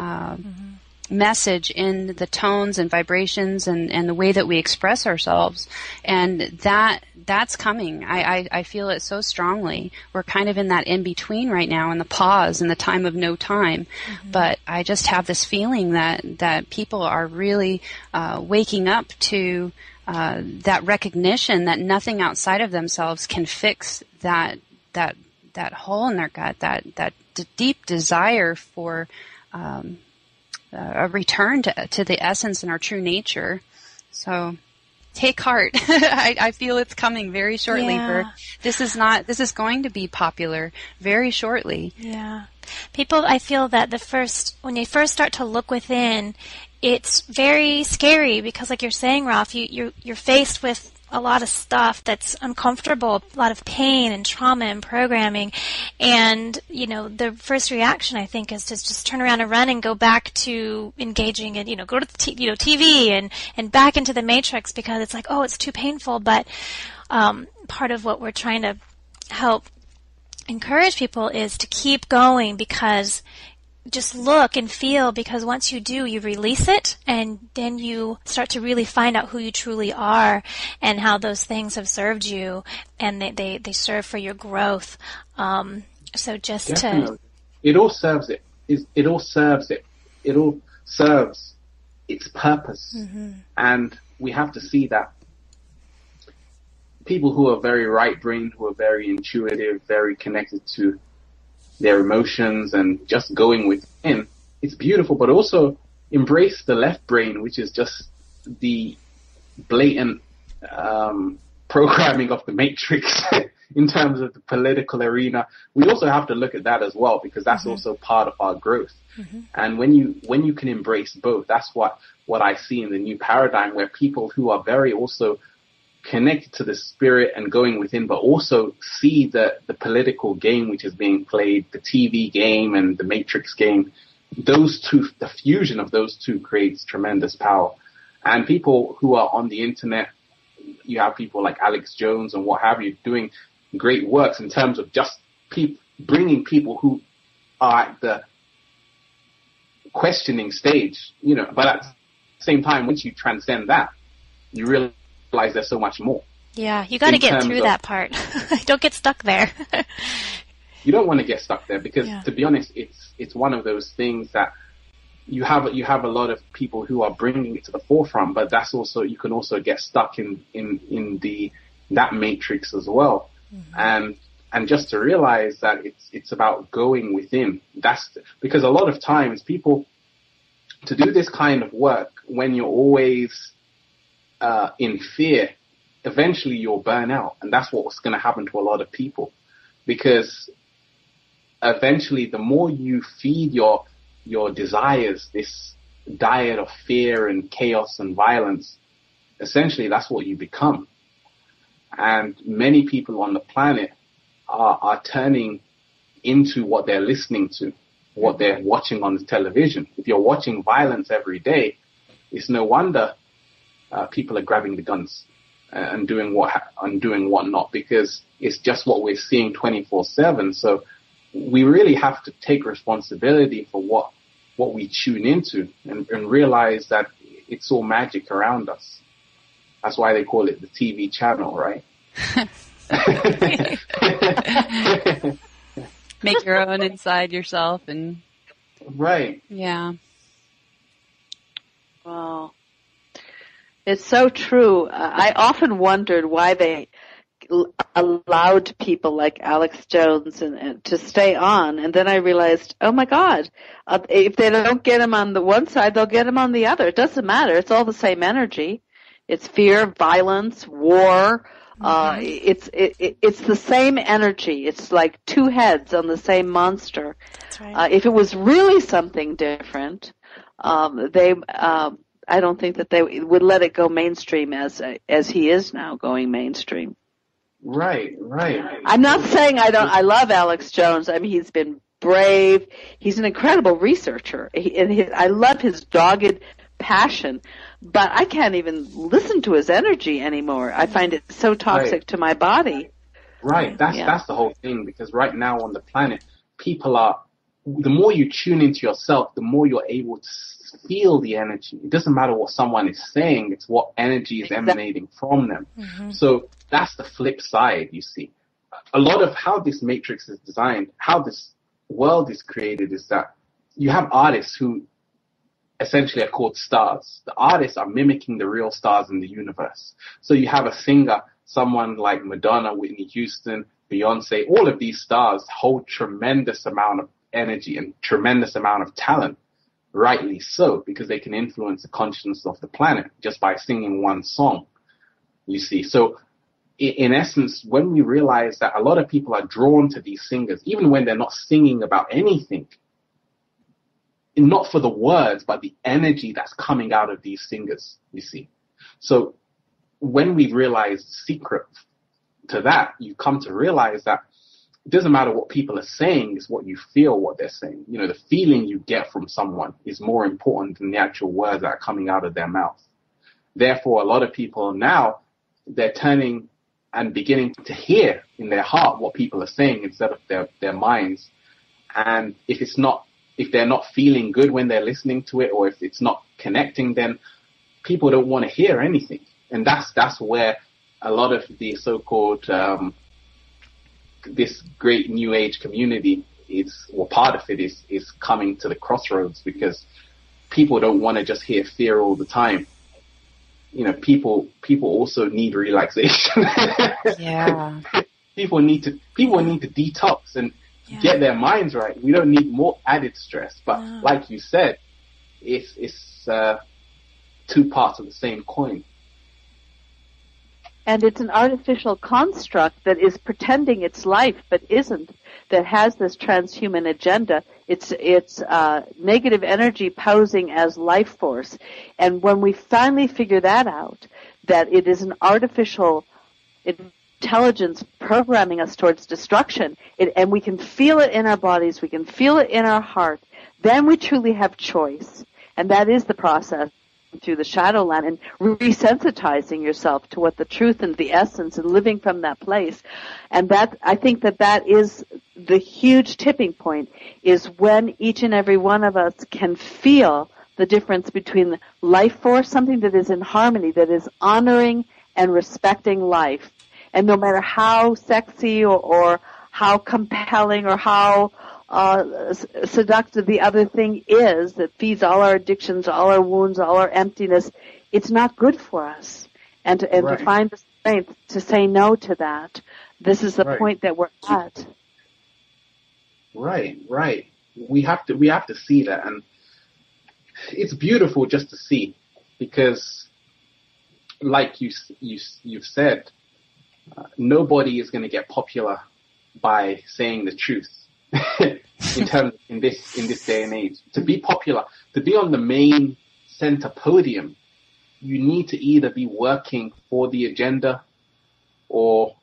message in the tones and vibrations and the way that we express ourselves. And that's coming. I feel it so strongly. We're kind of in that in-between right now, in the pause, in the time of no time. But I just have this feeling that people are really waking up to that recognition that nothing outside of themselves can fix that hole in their gut, that deep desire for a return to the essence and our true nature. So take heart. I feel it's coming very shortly. Yeah. This is going to be popular very shortly. Yeah. People, I feel that when you first start to look within, it's very scary, because like you're saying, Ralph, you're faced with a lot of stuff that's uncomfortable, a lot of pain and trauma and programming. And, the first reaction, I think, is to just turn around and run and go back to engaging and, go to the TV and back into the matrix, because it's like, it's too painful. But part of what we're trying to help encourage people is to keep going, because just look and feel, because once you do, you release it, and then you start to really find out who you truly are and how those things have served you, and they serve for your growth. So just Definitely. It all serves it. It all serves it. It all serves its purpose. Mm-hmm. And we have to see that people who are very right-brained, who are very intuitive, very connected to their emotions and just going within, it's beautiful, but also embrace the left brain, which is just the blatant programming of the matrix in terms of the political arena. We also have to look at that as well, because that's also part of our growth. Mm-hmm. And when you can embrace both, that's what I see in the new paradigm, where people who are very also connected to the spirit and going within, but also see the political game which is being played, the TV game and the matrix game. Those two, the fusion of those two creates tremendous power. And people who are on the internet, you have people like Alex Jones and what have you, doing great works in terms of just bringing people who are at the questioning stage, but at the same time, once you transcend that, you realize there's so much more. Yeah, you got to get through that part. Don't get stuck there. You don't want to get stuck there, because to be honest, it's one of those things that you have a lot of people who are bringing it to the forefront, but that's also, you can also get stuck in that matrix as well. Mm-hmm. And just to realize that it's about going within. Because a lot of times people, to do this kind of work, when you're always in fear, eventually you'll burn out. And that's what's going to happen to a lot of people, because eventually the more you feed your desires, this diet of fear and chaos and violence, essentially that's what you become. And many people on the planet are turning into what they're listening to, what they're watching on the television. If you're watching violence every day, it's no wonder people are grabbing the guns and doing whatnot, because it's just what we're seeing 24/7. So we really have to take responsibility for what we tune into and realize that it's all magic around us. That's why they call it the TV channel, right? Make your own inside yourself and right. Yeah. Wow. It's so true. I often wondered why they allowed people like Alex Jones and to stay on, and then I realized, oh my God, if they don't get him on the one side, they'll get him on the other. It doesn't matter. It's all the same energy. It's fear, violence, war. It's the same energy. It's like two heads on the same monster. That's right. If it was really something different, I don't think that they would let it go mainstream as he is now going mainstream. Right. I'm not saying I love Alex Jones. I mean, he's been brave. He's an incredible researcher. I love his dogged passion, but I can't even listen to his energy anymore. I find it so toxic to my body. Right. That's the whole thing, because right now on the planet, people are, the more you tune into yourself, the more you're able to feel the energy. It doesn't matter what someone is saying, it's what energy is emanating from them. Mm-hmm. So that's the flip side, you see. A lot of how this matrix is designed, how this world is created, is that you have artists who essentially are called stars. The artists are mimicking the real stars in the universe. So you have a singer, someone like Madonna, Whitney Houston, Beyonce, all of these stars hold tremendous amount of energy and tremendous amount of talent. Rightly so, because they can influence the consciousness of the planet just by singing one song, you see. So in essence, when we realize that a lot of people are drawn to these singers, even when they're not singing about anything, not for the words, but the energy that's coming out of these singers, you see. So when we realize the secret to that, you come to realize that it doesn't matter what people are saying, it's what you feel what they're saying. You know, the feeling you get from someone is more important than the actual words that are coming out of their mouth. Therefore, a lot of people now, they're turning and beginning to hear in their heart what people are saying instead of their minds. And if they're not feeling good when they're listening to it, or if it's not connecting, then people don't want to hear anything. And that's where a lot of the so-called this great new age community part of it is coming to the crossroads, because people don't want to just hear fear all the time. People also need relaxation. Yeah. People need to detox and get their minds right. We don't need more added stress. But like you said, it's two parts of the same coin. And it's an artificial construct that is pretending it's life but isn't, that has this transhuman agenda. It's negative energy posing as life force. And when we finally figure that out, that it is an artificial intelligence programming us towards destruction, and we can feel it in our bodies, we can feel it in our heart, then we truly have choice. And that is the process through the Shadowland, and resensitizing yourself to what the truth and the essence, and living from that place. And that, I think that is the huge tipping point, is when each and every one of us can feel the difference between life force, something that is in harmony, that is honoring and respecting life. And no matter how sexy or how compelling or how seductive the other thing is that feeds all our addictions, all our wounds, all our emptiness, it's not good for us. And to find the strength to say no to that. This is the point that we're at. Right. We have to see that, and it's beautiful just to see, because like you've said, nobody is going to get popular by saying the truth. in this day and age, to be popular, to be on the main center podium, you need to either be working for the agenda, or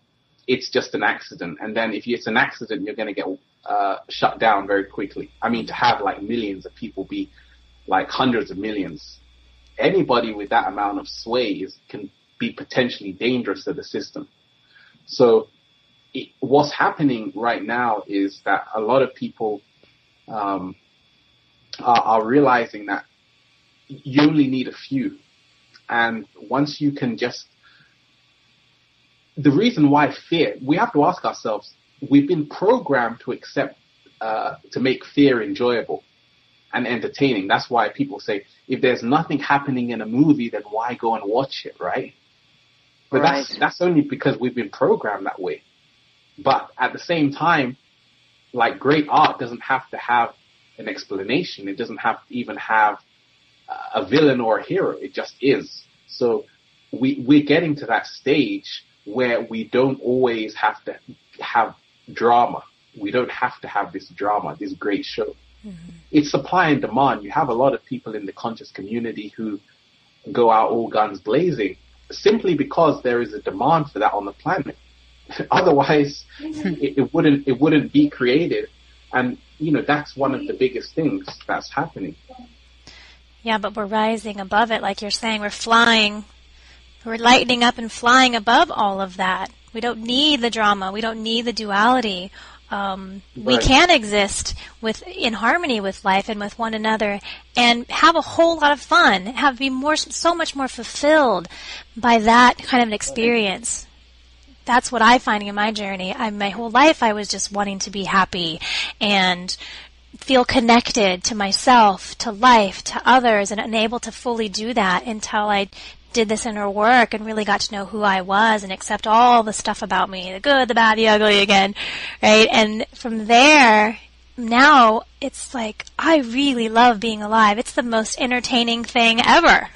it's just an accident. And then if it's an accident, you're going to get shut down very quickly. I mean, to have like millions of people be like hundreds of millions, anybody with that amount of sway can be potentially dangerous to the system. So what's happening right now is that a lot of people are realizing that you only need a few. And once you can just... The reason why fear, we have to ask ourselves, we've been programmed to accept, to make fear enjoyable and entertaining. That's why people say, if there's nothing happening in a movie, then why go and watch it, right? But that's only because we've been programmed that way. But at the same time, like, great art doesn't have to have an explanation. It doesn't have to even have a villain or a hero. It just is. So we're getting to that stage where we don't always have to have drama. We don't have to have this drama, this great show. Mm-hmm. It's supply and demand. You have a lot of people in the conscious community who go out all guns blazing simply because there is a demand for that on the planet. Otherwise, it wouldn't be created. And, that's one of the biggest things that's happening. Yeah, but we're rising above it, like you're saying. We're flying. We're lightening up and flying above all of that. We don't need the drama. We don't need the duality. We can exist in harmony with life and with one another, and have a whole lot of fun. Be so much more fulfilled by that kind of an experience. That's what I'm finding in my journey. My whole life I was just wanting to be happy and feel connected to myself, to life, to others, and unable to fully do that until I did this inner work and really got to know who I was and accept all the stuff about me, the good, the bad, the ugly again, right? And from there, now it's like, I really love being alive. It's the most entertaining thing ever.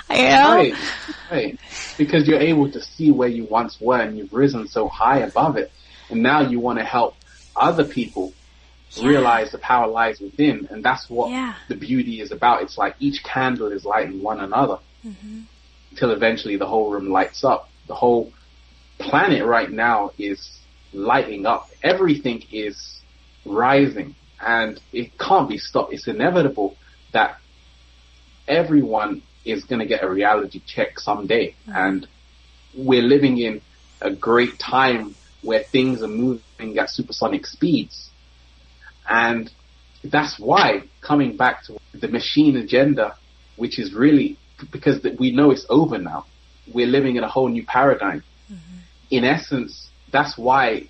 Right. Because you're able to see where you once were and you've risen so high above it. And now you want to help other people realize the power lies within. And that's what the beauty is about. It's like each candle is lighting one another. Mm-hmm. Till eventually the whole room lights up. The whole planet right now is lighting up. Everything is rising, and it can't be stopped. It's inevitable that everyone is going to get a reality check someday. Mm-hmm. And we're living in a great time where things are moving at supersonic speeds. And that's why, coming back to the machine agenda, which is really because we know it's over now. We're living in a whole new paradigm. Mm-hmm. In essence, that's why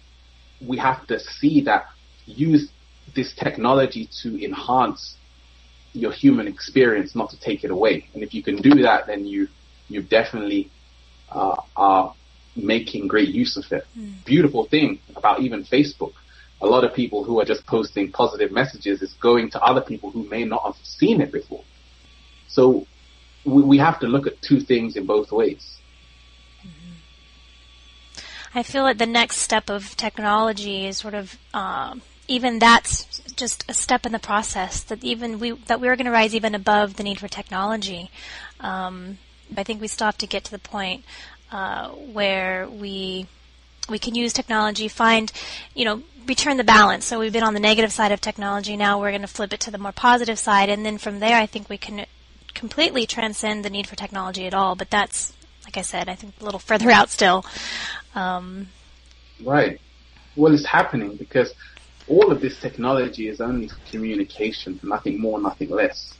we have to see that, use this technology to enhance your human experience, not to take it away. And if you can do that, then you definitely are making great use of it. Beautiful thing about even Facebook. A lot of people who are just posting positive messages is going to other people who may not have seen it before. So we have to look at two things in both ways. I feel like the next step of technology is sort of even that's just a step in the process, that we're going to rise even above the need for technology. I think we still have to get to the point where we can use technology, return the balance. So we've been on the negative side of technology. Now we're going to flip it to the more positive side, and then from there, I think we can completely transcend the need for technology at all. But that's, like I said, I think a little further out still. Right. Well, it's happening because all of this technology is only for communication, nothing more, nothing less.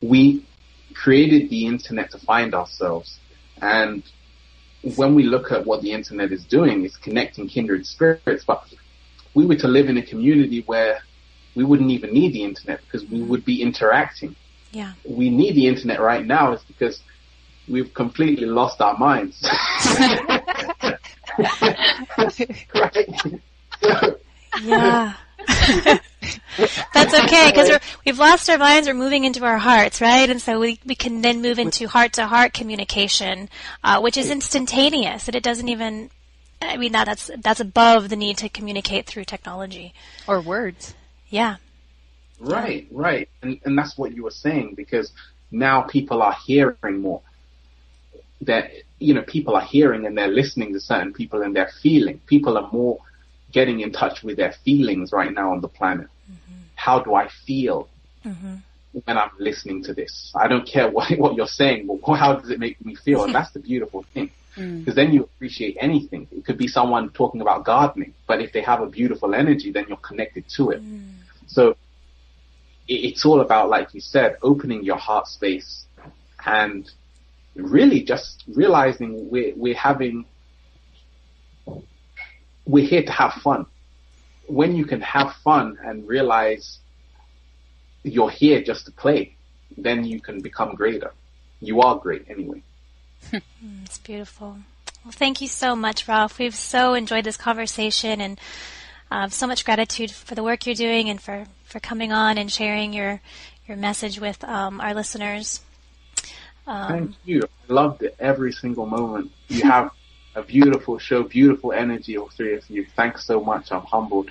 We created the internet to find ourselves, and when we look at what the internet is doing, it's connecting kindred spirits. But we were to live in a community where we wouldn't even need the internet because we would be interacting. Yeah. We need the internet right now is because we've completely lost our minds. Right? Yeah. That's okay, because we've lost our minds. We're moving into our hearts, right? And so we can then move into heart-to-heart communication, which is instantaneous. And it doesn't even, that's above the need to communicate through technology. Or words. Yeah. Right. And that's what you were saying, because now people are hearing more. That, people are hearing and they're listening to certain people and they're feeling. People are more getting in touch with their feelings right now on the planet. Mm-hmm. How do I feel when I'm listening to this? I don't care what you're saying, but how does it make me feel? And that's the beautiful thing, because then you appreciate anything. It could be someone talking about gardening, but if they have a beautiful energy, then you're connected to it. So it's all about, like you said, opening your heart space and really just realizing we're here to have fun. When you can have fun and realize you're here just to play, then you can become greater. You are great anyway. It's beautiful. Well, thank you so much, Ralph. We've so enjoyed this conversation, and so much gratitude for the work you're doing and for coming on and sharing your message with our listeners. Thank you. I loved it every single moment. You have a beautiful show, beautiful energy, all three of you. Thanks so much. I'm humbled.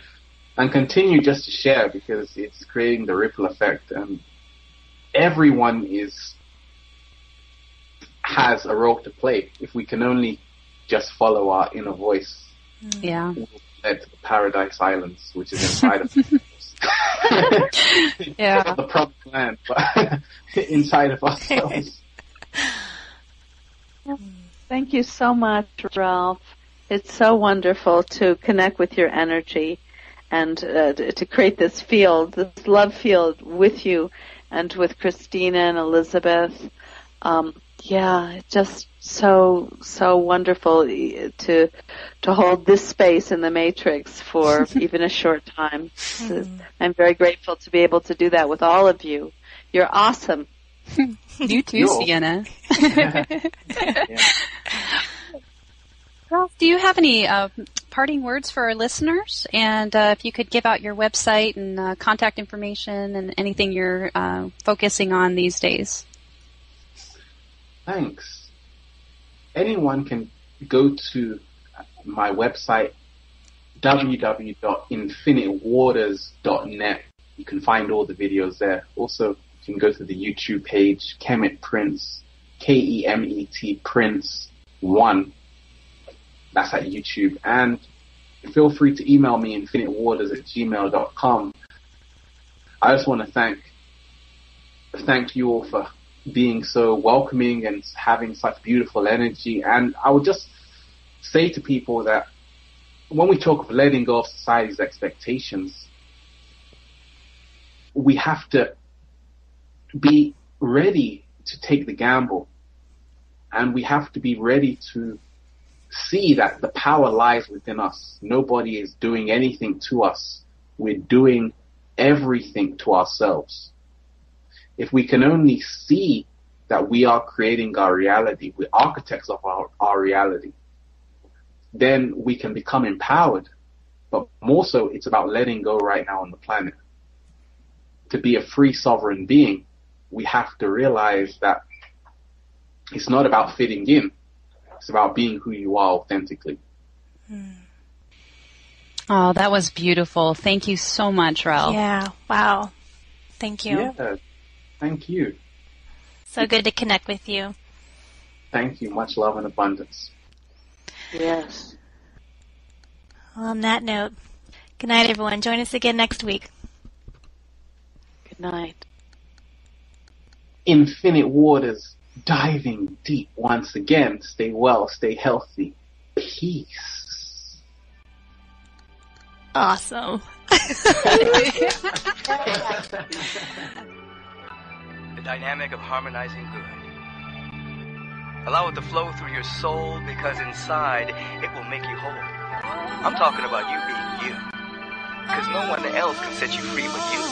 And continue just to share, because it's creating the ripple effect, and everyone has a role to play. If we can only just follow our inner voice, we'll head to the Paradise Islands, which is inside of us. Yeah. The promised land, but inside of ourselves. Thank you so much, Ralph. It's so wonderful to connect with your energy and to create this field, this love field with you and with Christina and Elizabeth. It's just so wonderful to hold this space in the matrix for even a short time. I'm very grateful to be able to do that with all of you. You're awesome. You too, Sienna. Ralph, do you have any parting words for our listeners? And if you could give out your website and contact information and anything you're focusing on these days. Thanks. Anyone can go to my website, www.infinitewaters.net. You can find all the videos there. Also, you can go to the YouTube page, Kemet Prince, Kemet Prince 1. That's at YouTube. And feel free to email me, infinitewaters@gmail.com. I just want to thank you all for being so welcoming and having such beautiful energy. And I would just say to people that when we talk of letting go of society's expectations, we have to be ready to take the gamble, and we have to be ready to see that the power lies within us. Nobody is doing anything to us. We're doing everything to ourselves. If we can only see that we are creating our reality, we're architects of our reality, then we can become empowered. But more so, it's about letting go right now on the planet. To be a free sovereign being, we have to realize that it's not about fitting in. It's about being who you are authentically. Oh, that was beautiful. Thank you so much, Ralph. Yeah, wow. Thank you. Yeah, thank you. So good to connect with you. Thank you. Much love and abundance. Yes. Well, on that note, good night, everyone. Join us again next week. Good night. Infinite waters, diving deep once again. Stay well, stay healthy. Peace. Awesome. The dynamic of harmonizing good. Allow it to flow through your soul, because inside it will make you whole. I'm talking about you being you, because no one else can set you free but you.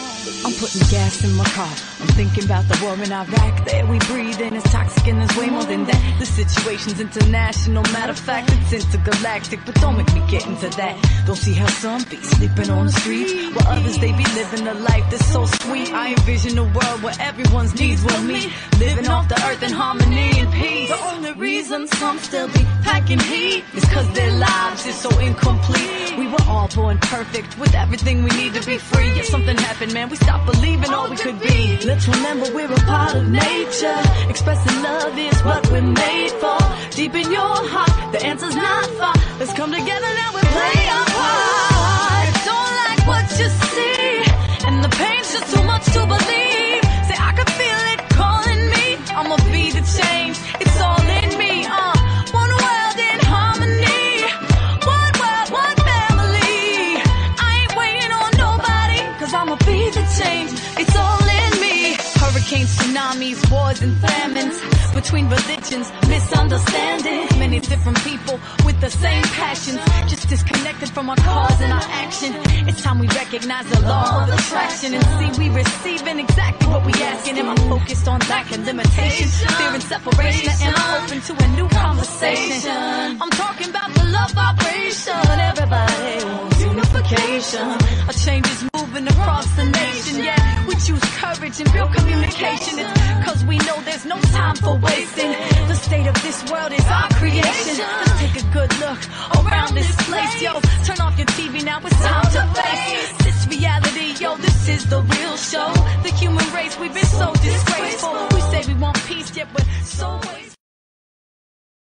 I'm putting gas in my car. I'm thinking about the war in Iraq. The air we breathe in is toxic and there's way more than that. The situation's international. Matter of fact, it's intergalactic. But don't make me get into that. Don't see how some be sleeping on the streets, while others, they be living a life that's so sweet. I envision a world where everyone's needs will meet, living off the earth in harmony and peace. The only reason some still be packing heat is cause their lives is so incomplete. We were all born perfect with everything we need to be free. Yet something happened, man. We stopped believing all we could be. Let's remember we're a part of nature. Expressing love is what we're made for. Deep in your heart, the answer's not far. Let's come together now and play our part. Don't like what you see, and the pain's just too much to believe. Say I can feel it calling me. I'ma be the change. It's all in me. One world in harmony. One world, one family. I ain't waiting on nobody, cause I'ma be the change. It's all in me. Hurricanes, tsunamis, wars and famines, between religions, misunderstandings. Many different people with the same passions, just disconnected from our cause and our action. It's time we recognize the law of attraction and see we receiving exactly what we asking. Am I focused on lack and limitation, fear and separation, or am I open to a new conversation? I'm talking about the love vibration. Everybody wants unification. A change is moving across the nation. Yeah, we choose courage and real communication. It's cause we know there's no time for wasting. The state of this world is our creation. Let's take a good look around this place. Yo, turn off your TV now, it's time to face this reality. Yo, this is the real show. The human race, we've been so